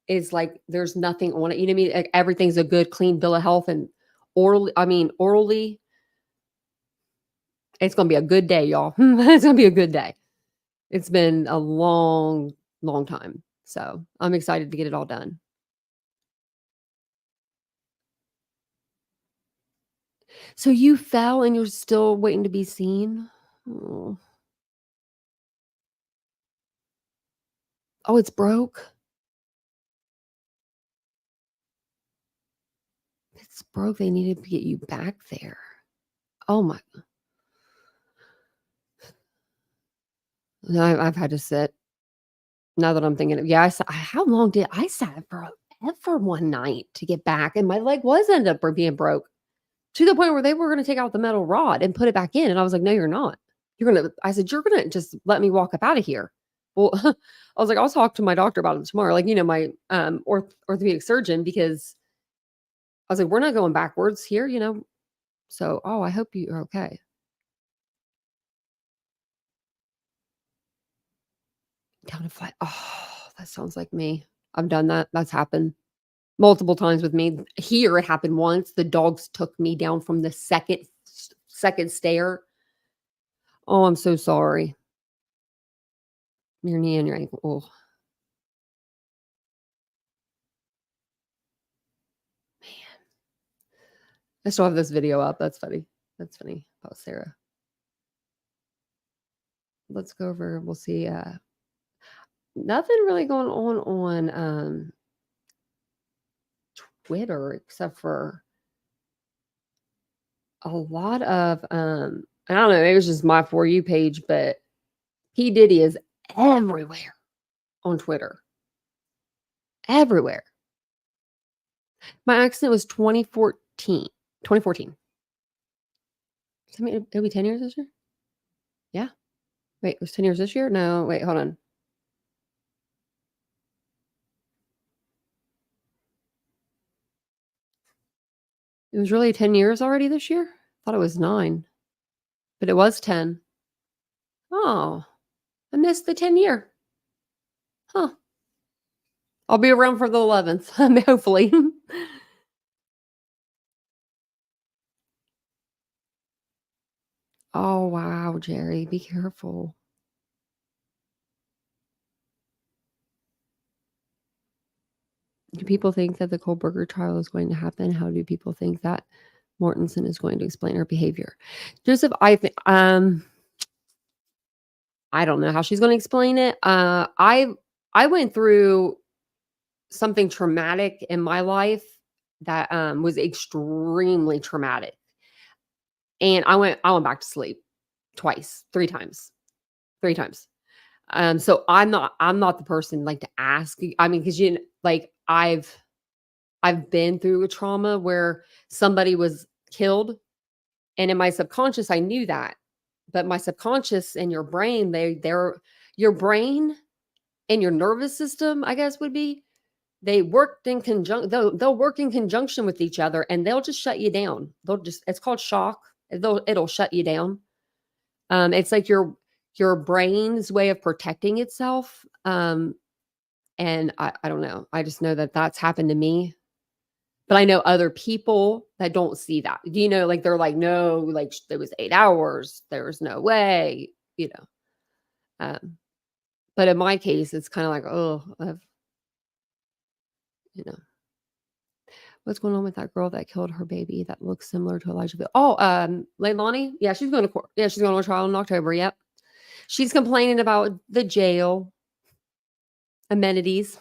is like, there's nothing on it, you know what I mean? Like, everything's a good, clean bill of health, and orally, it's going to be a good day, y'all. It's going to be a good day. It's been a long, long time. So I'm excited to get it all done. So you fell and you're still waiting to be seen? Oh, it's broke? If it's broke, they needed to get you back there. Oh my. No, I've had to sit. Now that I'm thinking, yeah, how long did I sat for one night to get back, and my leg was ended up being broke. to the point where they were going to take out the metal rod and put it back in. And I was like, no, you're not. I said, you're going to just let me walk up out of here. Well, I was like, I'll talk to my doctor about it tomorrow. Like, my orthopedic surgeon, because I was like, we're not going backwards here, So, I hope you are okay. Down to fly. Oh, that sounds like me. I've done that. That's happened multiple times with me. Here, it happened once. The dogs took me down from the second stair. Oh, I'm so sorry. Your knee and your ankle. Oh. Man. I still have this video up. That's funny. That's funny about Sarah. Let's go over. We'll see. Nothing really going on Twitter except for a lot of I don't know, maybe it was just my For You page, but P. Diddy is everywhere on Twitter. Everywhere. My accident was 2014. 2014. Does that mean it'll be 10 years this year? Yeah. Wait, it was 10 years this year? No, wait, hold on. It was really 10 years already this year? I thought it was 9. But it was 10. Oh, I missed the 10-year. Huh. I'll be around for the 11th, hopefully. Oh, wow, Jerry, be careful. Do people think that the Kohlberger trial is going to happen? How do people think that Mortensen is going to explain her behavior? Joseph, I think I don't know how she's going to explain it. I went through something traumatic in my life that was extremely traumatic. And I went back to sleep twice, 3 times. 3 times. So I'm not the person like to ask. I mean, because I've been through a trauma where somebody was killed, and in my subconscious I knew that. But my subconscious and your brain, your brain and your nervous system, I guess would be, they worked in conjunction. They'll work in conjunction with each other, and they'll just shut you down. It's called shock. It'll shut you down. It's like your brain's way of protecting itself. And I don't know. I just know that that's happened to me. But I know other people that don't see that. Like they're like, no, like it was 8 hours. There was no way, But in my case, it's kind of like, oh, what's going on with that girl that killed her baby that looks similar to Elijah Bill? Oh, Leilani. Yeah, she's going to court. Yeah, she's going to trial in October. Yep. She's complaining about the jail amenities.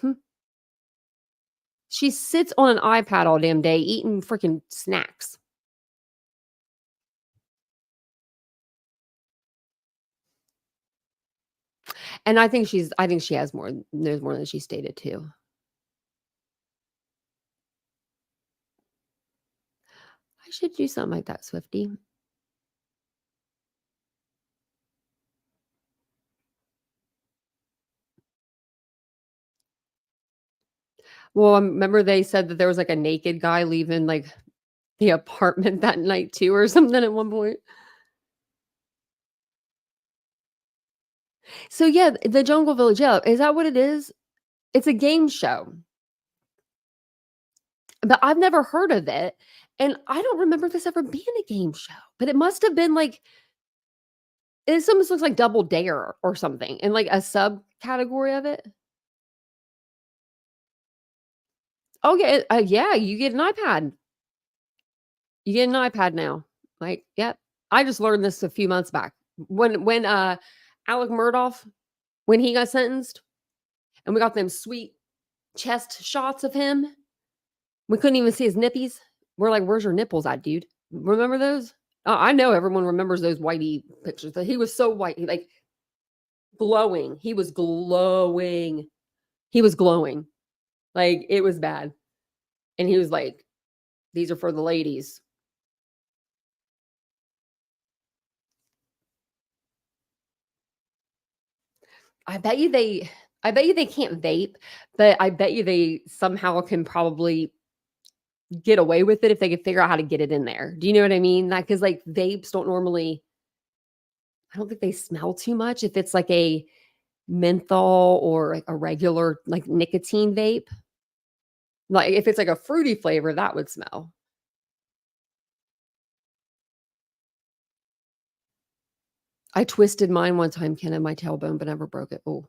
She sits on an iPad all damn day eating freaking snacks. And I think she knows more than she stated too. I should do something like that, Swifty. Well, remember they said that there was like a naked guy leaving like the apartment that night too, or something at one point. So yeah, the Jungle Village. Yeah, is that what it is? It's a game show, but I've never heard of it, and I don't remember this ever being a game show. But it must have been like, it almost looks like Double Dare or something, and like a subcategory of it. Oh yeah, yeah, you get an iPad. You get an iPad now. Like, yep. I just learned this a few months back. When Alec Murdaugh, when he got sentenced, and we got them sweet chest shots of him. We couldn't even see his nippies. We're like, where's your nipples at, dude? Remember those? I know everyone remembers those whitey pictures. He was so white, like glowing. He was glowing. Like, it was bad. And he was like, these are for the ladies. I bet you they can't vape, but I bet you they somehow can probably get away with it if they could figure out how to get it in there. Do you know what I mean? Like, cause like vapes don't normally, I don't think they smell too much if it's like a menthol or like a regular like nicotine vape. Like if it's like a fruity flavor, that would smell. I twisted mine one time, Ken, in my tailbone, but never broke it. Oh,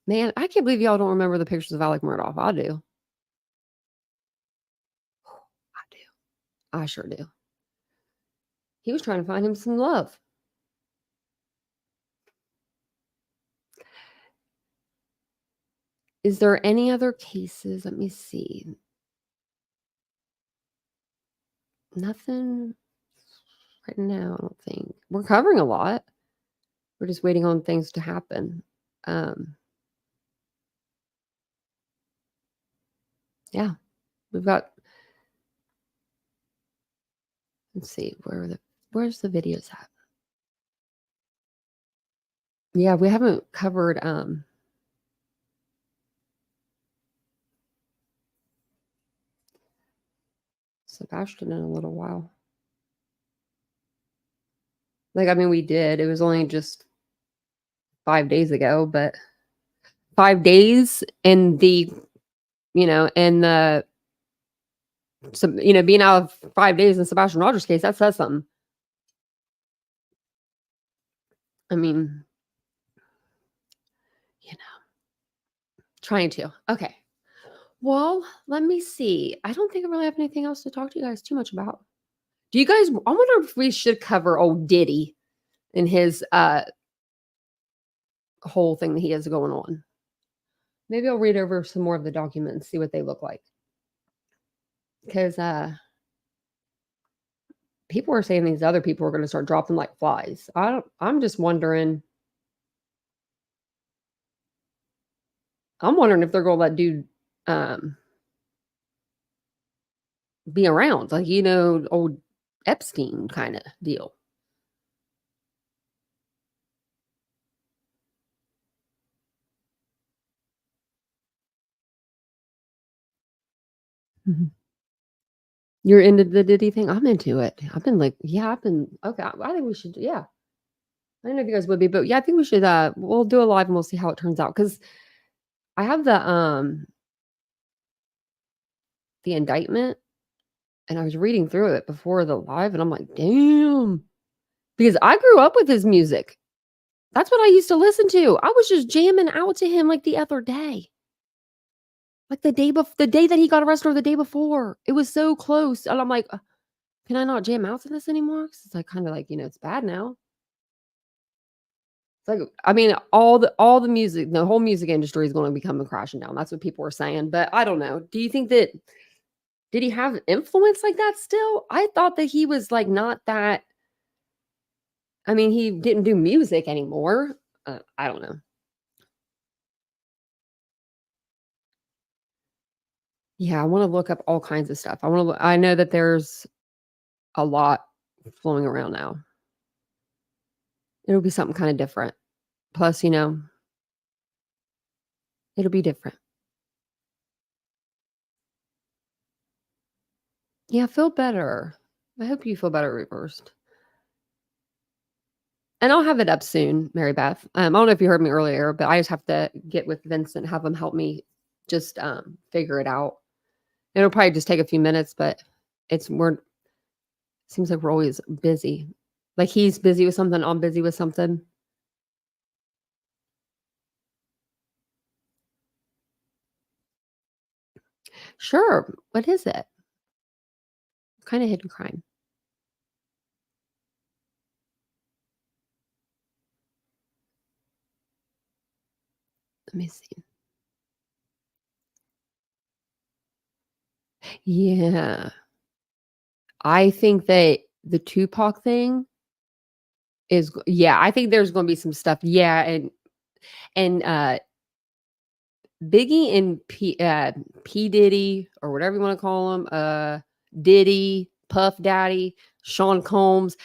man, I can't believe y'all don't remember the pictures of Alec Murdoch. I do. I do. I sure do. He was trying to find him some love. Is there any other cases? Let me see. Nothing right now, I don't think. We're covering a lot. We're just waiting on things to happen. Yeah, we've got. Let's see where's the videos at? Yeah, we haven't covered Sebastian in a little while. Like, I mean, we did. It was only just 5 days ago, but 5 days in the, in the, being out of 5 days in Sebastian Rogers' case, that says something. I mean, trying to. Okay. Well, let me see. I don't think I really have anything else to talk to you guys too much about. Do you guys, I wonder if we should cover old Diddy and his whole thing that he has going on. Maybe I'll read over some more of the documents, see what they look like. Because people are saying these other people are going to start dropping like flies. I'm just wondering. I'm wondering if they're going to let dude be around, like, old Epstein kind of deal. Mhm. You're into the Diddy thing? I'm into it. I've been like, okay. I think we should, yeah. I don't know if you guys would be, but yeah, I think we should, we'll do a live and we'll see how it turns out. Cause I have the indictment and I was reading through it before the live and I'm like, damn, because I grew up with his music. That's what I used to listen to. I was just jamming out to him like the other day. Like the day that he got arrested or the day before. It was so close. And I'm like, can I not jam out to this anymore? Because it's like kind of like, it's bad now. It's like, I mean, all the music, the whole music industry is going to be coming crashing down. That's what people are saying. But I don't know. Do you think that, did he have influence like that still? I thought that he was like not that. I mean, he didn't do music anymore. I don't know. Yeah, I want to look up all kinds of stuff. I know that there's a lot flowing around now. It'll be something kind of different. Plus, it'll be different. Yeah, feel better. I hope you feel better reversed. And I'll have it up soon, Mary Beth. I don't know if you heard me earlier, but I just have to get with Vincent, have him help me just figure it out. It'll probably just take a few minutes, but seems like we're always busy. Like he's busy with something, I'm busy with something. Sure. What is it? What kind of hidden crime? Let me see. Yeah. I think that the Tupac thing I think there's going to be some stuff. Yeah. And Biggie and P Diddy or whatever you want to call him, Diddy, Puff Daddy, Sean Combs.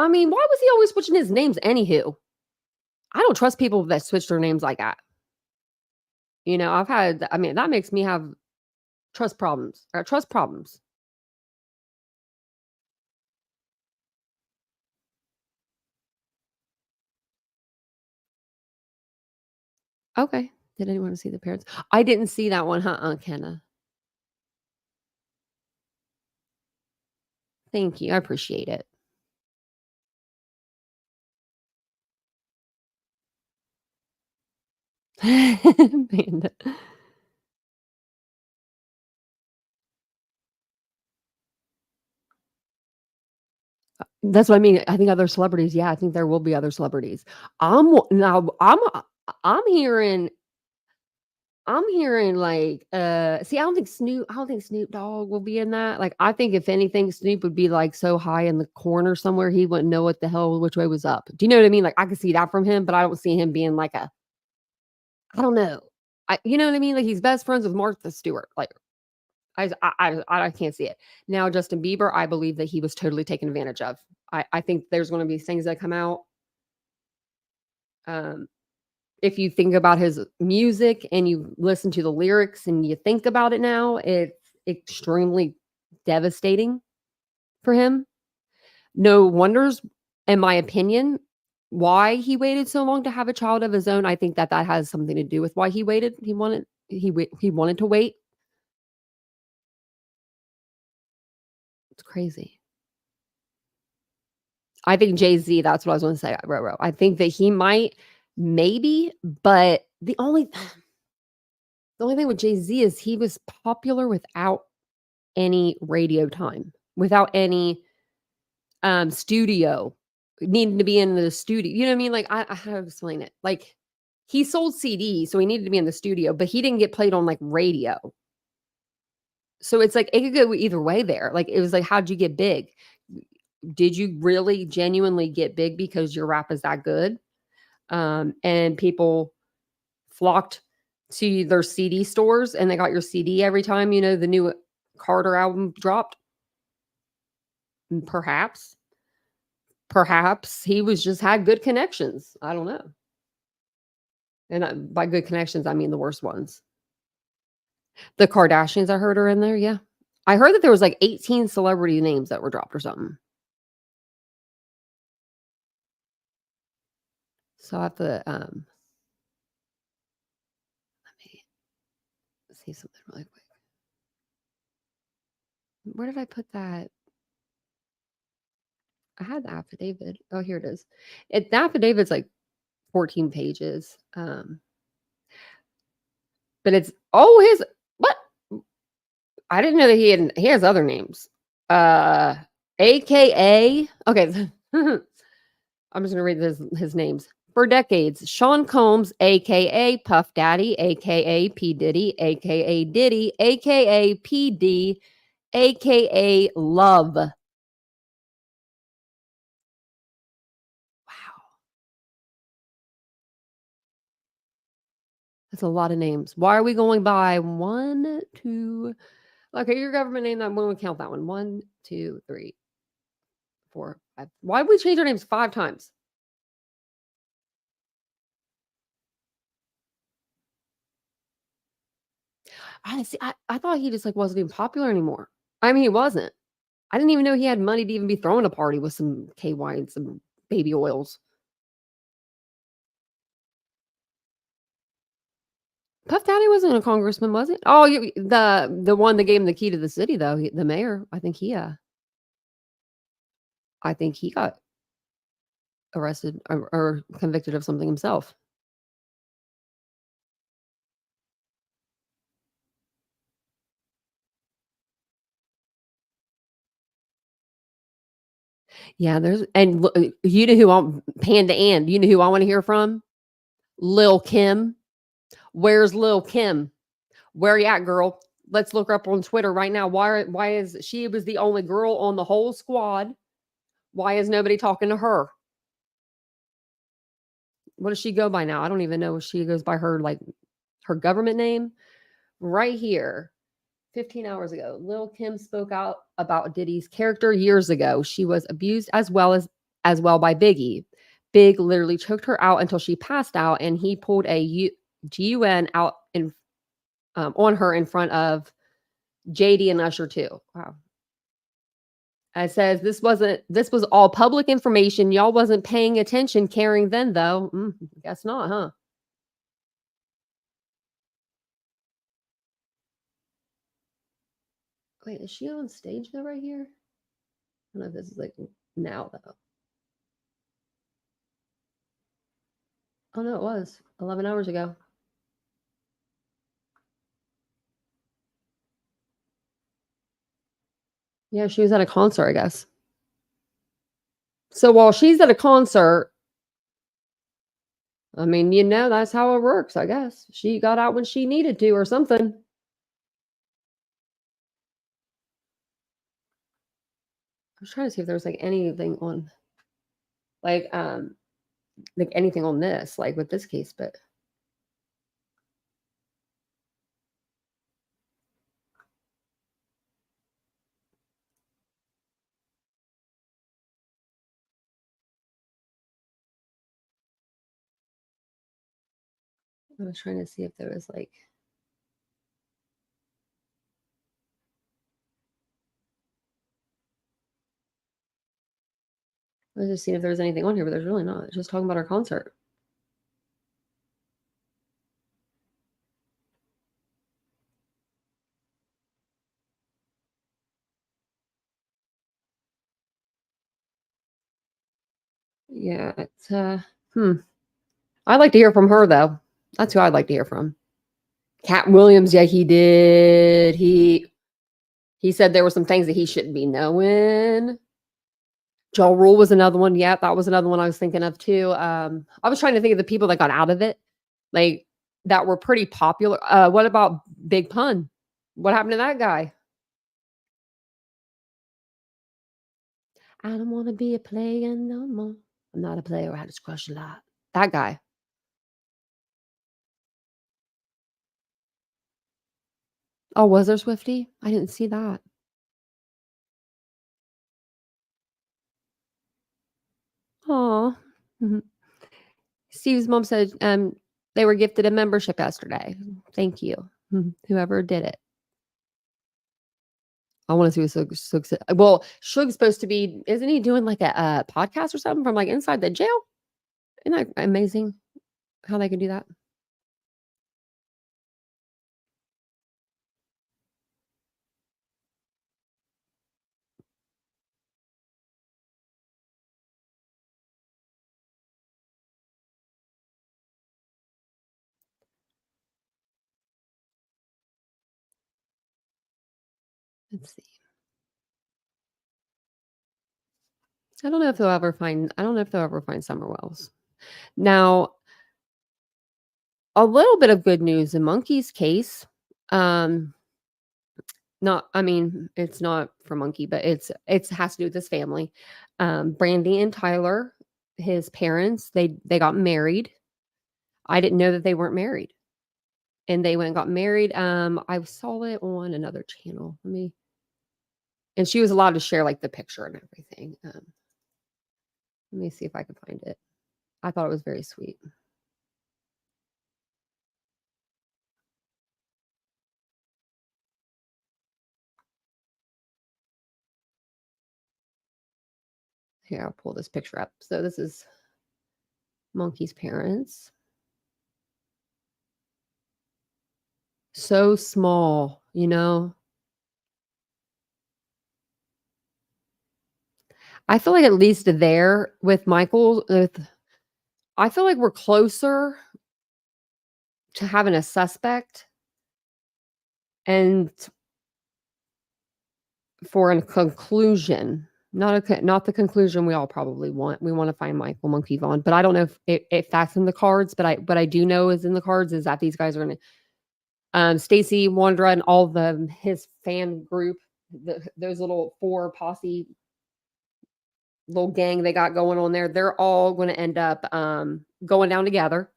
I mean, why was he always switching his names? Anywho, I don't trust people that switch their names like that. You know, I mean, that makes me have trust problems. Trust problems. Okay. Did anyone see the parents? I didn't see that one, huh, Kenna? Thank you. I appreciate it. Man, that's what I mean. I think other celebrities. Yeah, I think there will be other celebrities. Now. I'm hearing. I'm hearing like. See, I don't think Snoop Dogg will be in that. Like, I think if anything, Snoop would be like so high in the corner somewhere he wouldn't know what the hell which way was up. Do you know what I mean? Like, I could see that from him, but I don't see him being like a. I don't know. You know what I mean? Like, he's best friends with Martha Stewart. Like, I can't see it. Now, Justin Bieber, I believe that he was totally taken advantage of. I think there's going to be things that come out. Um, if you think about his music and you listen to the lyrics and you think about it now, it's extremely devastating for him. No wonders, in my opinion, why he waited so long to have a child of his own. I think that has something to do with why he waited. He wanted to wait. It's crazy. I think Jay-Z, that's what I was gonna say, Roro. I think that he might, maybe, but the only thing with Jay-Z is he was popular without any radio time, without any, studio, needing to be in the studio. You know what I mean? Like, I how to explain it? Like, he sold CDs, so he needed to be in the studio, but he didn't get played on, like, radio. So it's like, it could go either way there. Like, it was like, how'd you get big? Did you really genuinely get big because your rap is that good? And people flocked to their CD stores and they got your CD every time, you know, the new Carter album dropped. Perhaps he was just had good connections. I don't know. And by good connections, I mean the worst ones. The Kardashians, I heard, are in there. Yeah. I heard that there was like 18 celebrity names that were dropped or something. So I have to let me see something really quick. Where did I put that? I had the affidavit. Oh, here it is. The affidavit's like 14 pages. But it's his what? I didn't know that he has other names. AKA. Okay. I'm just gonna read his names. For decades, Sean Combs, aka Puff Daddy, aka P. Diddy, aka Diddy, aka PD, aka Love. Wow. That's a lot of names. Why are we going by 1, 2? Okay, your government name, that one, we count that one. 1, 2, 3, 4, 5. Why did we change our names 5 times? I thought he just like wasn't even popular anymore. I mean, he wasn't. I didn't even know he had money to even be throwing a party with some KY and some baby oils. Puff Daddy wasn't a congressman, was it? Oh, the one that gave him the key to the city, though, the mayor. I think he got arrested or convicted of something himself. Yeah, you know who I'm Panda and you know who I want to hear from? Lil Kim. Where's Lil Kim? Where you at, girl? Let's look her up on Twitter right now. Why is she was the only girl on the whole squad? Why is nobody talking to her? What does she go by now? I don't even know if she goes by her government name. Right here. 15 hours ago, Lil Kim spoke out about Diddy's character years ago. She was abused as well as as well by Biggie. Big literally choked her out until she passed out, and he pulled a GUN out on her in front of JD and Usher too. Wow. It says this was all public information. Y'all wasn't paying attention, caring then though. Guess not, huh? Wait, is she on stage though right here? I don't know if this is like now though. Oh no, it was 11 hours ago. Yeah, she was at a concert, I guess. So while she's at a concert, I mean, that's how it works, I guess. She got out when she needed to or something. I was trying to see if there was like anything on like anything on this, like with this case, but I was trying to see if there was like I was just seeing if there was anything on here, but there's really not. It's just talking about our concert. Yeah, it's I'd like to hear from her though. That's who I'd like to hear from. Cat Williams, yeah, he did. He said there were some things that he shouldn't be knowing. Joel Rule was another one. Yeah, that was another one I was thinking of too. I was trying to think of the people that got out of it, like that were pretty popular. What about Big Pun? What happened to that guy? I don't want to be a player no more. I'm not a player. I just crush a lot. That guy. Oh, was there Swifty? I didn't see that. Oh. Steve's mom said they were gifted a membership yesterday. Thank you, whoever did it. I want to see what Suge. Well, Suge's supposed to be, isn't he doing like a podcast or something from like inside the jail? Isn't that amazing how they can do that? Let's see. I don't know if they'll ever find Summer Wells. Now, a little bit of good news in Monkey's case. It's not for Monkey, but it has to do with his family. Brandy and Tyler, his parents, they got married. I didn't know that they weren't married. And they went and got married. I saw it on another channel. And she was allowed to share like the picture and everything. Let me see if I can find it. I thought it was very sweet. Here, I'll pull this picture up. So this is Monkey's parents. So small, I feel like at least there with Michael, I feel like we're closer to having a suspect and for a conclusion, not the conclusion we all probably want. We want to find Michael Monkey Vaughn, but I don't know if that's in the cards. But I do know is in the cards is that these guys are going to Stacy Wondra and all his fan group, those little 4 posse little gang they got going on there. They're all going to end up going down together,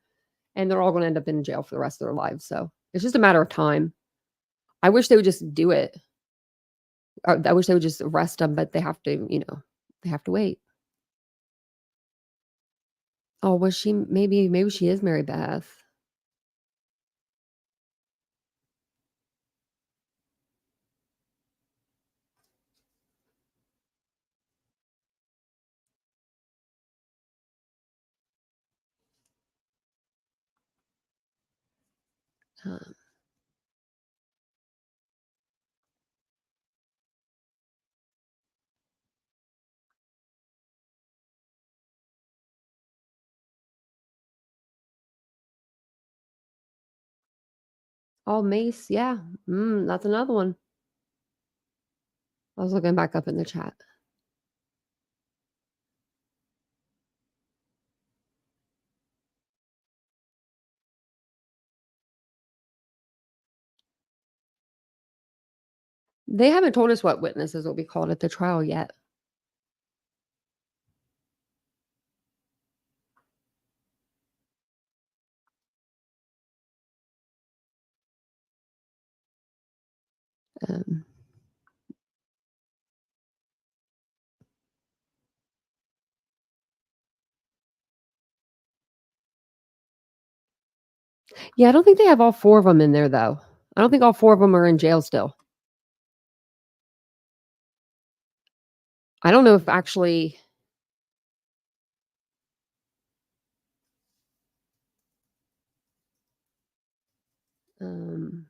and they're all going to end up in jail for the rest of their lives. So it's just a matter of time. I wish they would just do it. I wish they would just arrest them, but they have to, they have to wait. Oh, was she maybe she is Mary Beth. Um, oh, Mace, yeah. That's another one. I was looking back up in the chat. They haven't told us what witnesses will be called at the trial yet. Um, yeah, I don't think they have all 4 of them in there, though. I don't think all 4 of them are in jail still. I don't know if actually um,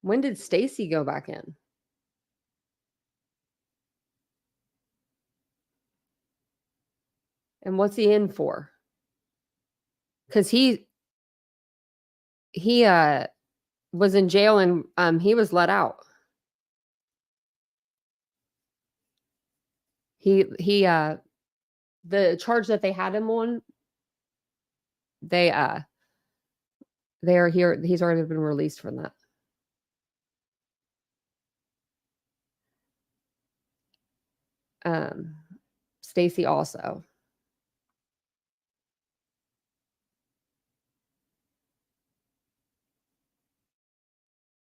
when did Stacy go back in? And what's he in for? Because he was in jail and he was let out. He the charge that they had him on, they're here. He's already been released from that. Stacy also.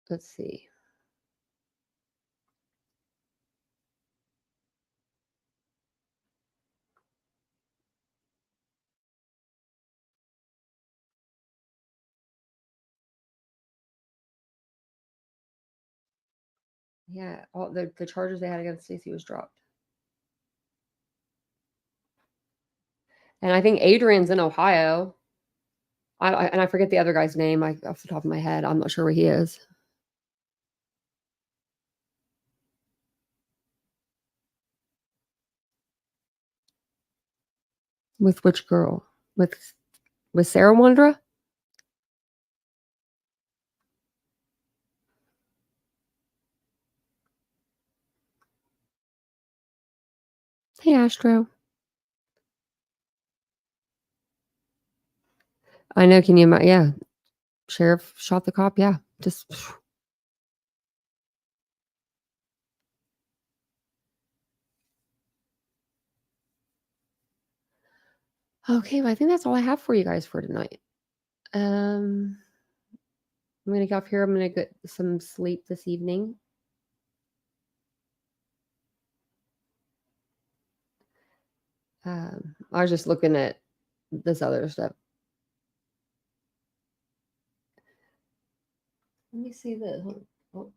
Let's see. Yeah, all the charges they had against Stacy was dropped. And I think Adrian's in Ohio. I forget the other guy's name off the top of my head. I'm not sure where he is. With which girl? With Sarah Wondra? Hey, Astro. I know. Can you imagine? Yeah. Sheriff shot the cop. Yeah. Just. Okay. Well, I think that's all I have for you guys for tonight. I'm going to get off here. I'm going to get some sleep this evening. I was just looking at this other stuff. Let me see this. Oh.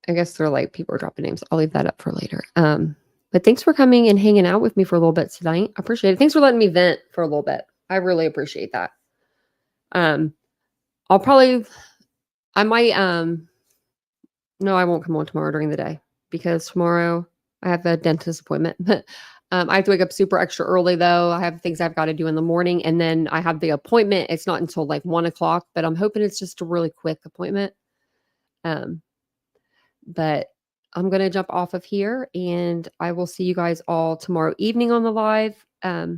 I guess they're like people are dropping names. I'll leave that up for later. But thanks for coming and hanging out with me for a little bit tonight. I appreciate it. Thanks for letting me vent for a little bit. I really appreciate that. I might no, I won't come on tomorrow during the day because tomorrow I have a dentist appointment. But I have to wake up super extra early though. I have things I've got to do in the morning, and then I have the appointment. It's not until like 1:00, but I'm hoping it's just a really quick appointment. But I'm going to jump off of here, and I will see you guys all tomorrow evening on the live. Yeah.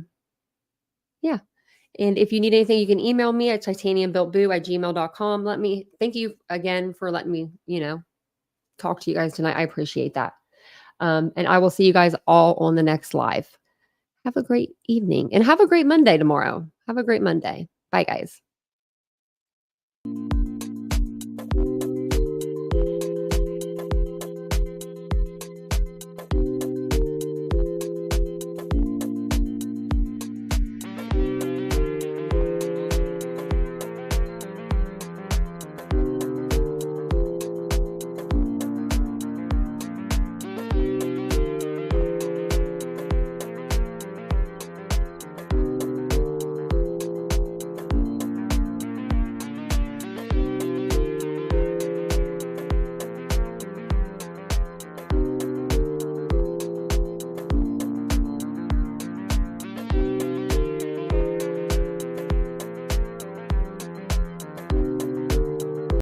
And if you need anything, you can email me at titaniumbuiltboo@gmail.com. Thank you again for letting me, talk to you guys tonight. I appreciate that. And I will see you guys all on the next live. Have a great evening and have a great Monday tomorrow. Have a great Monday. Bye, guys.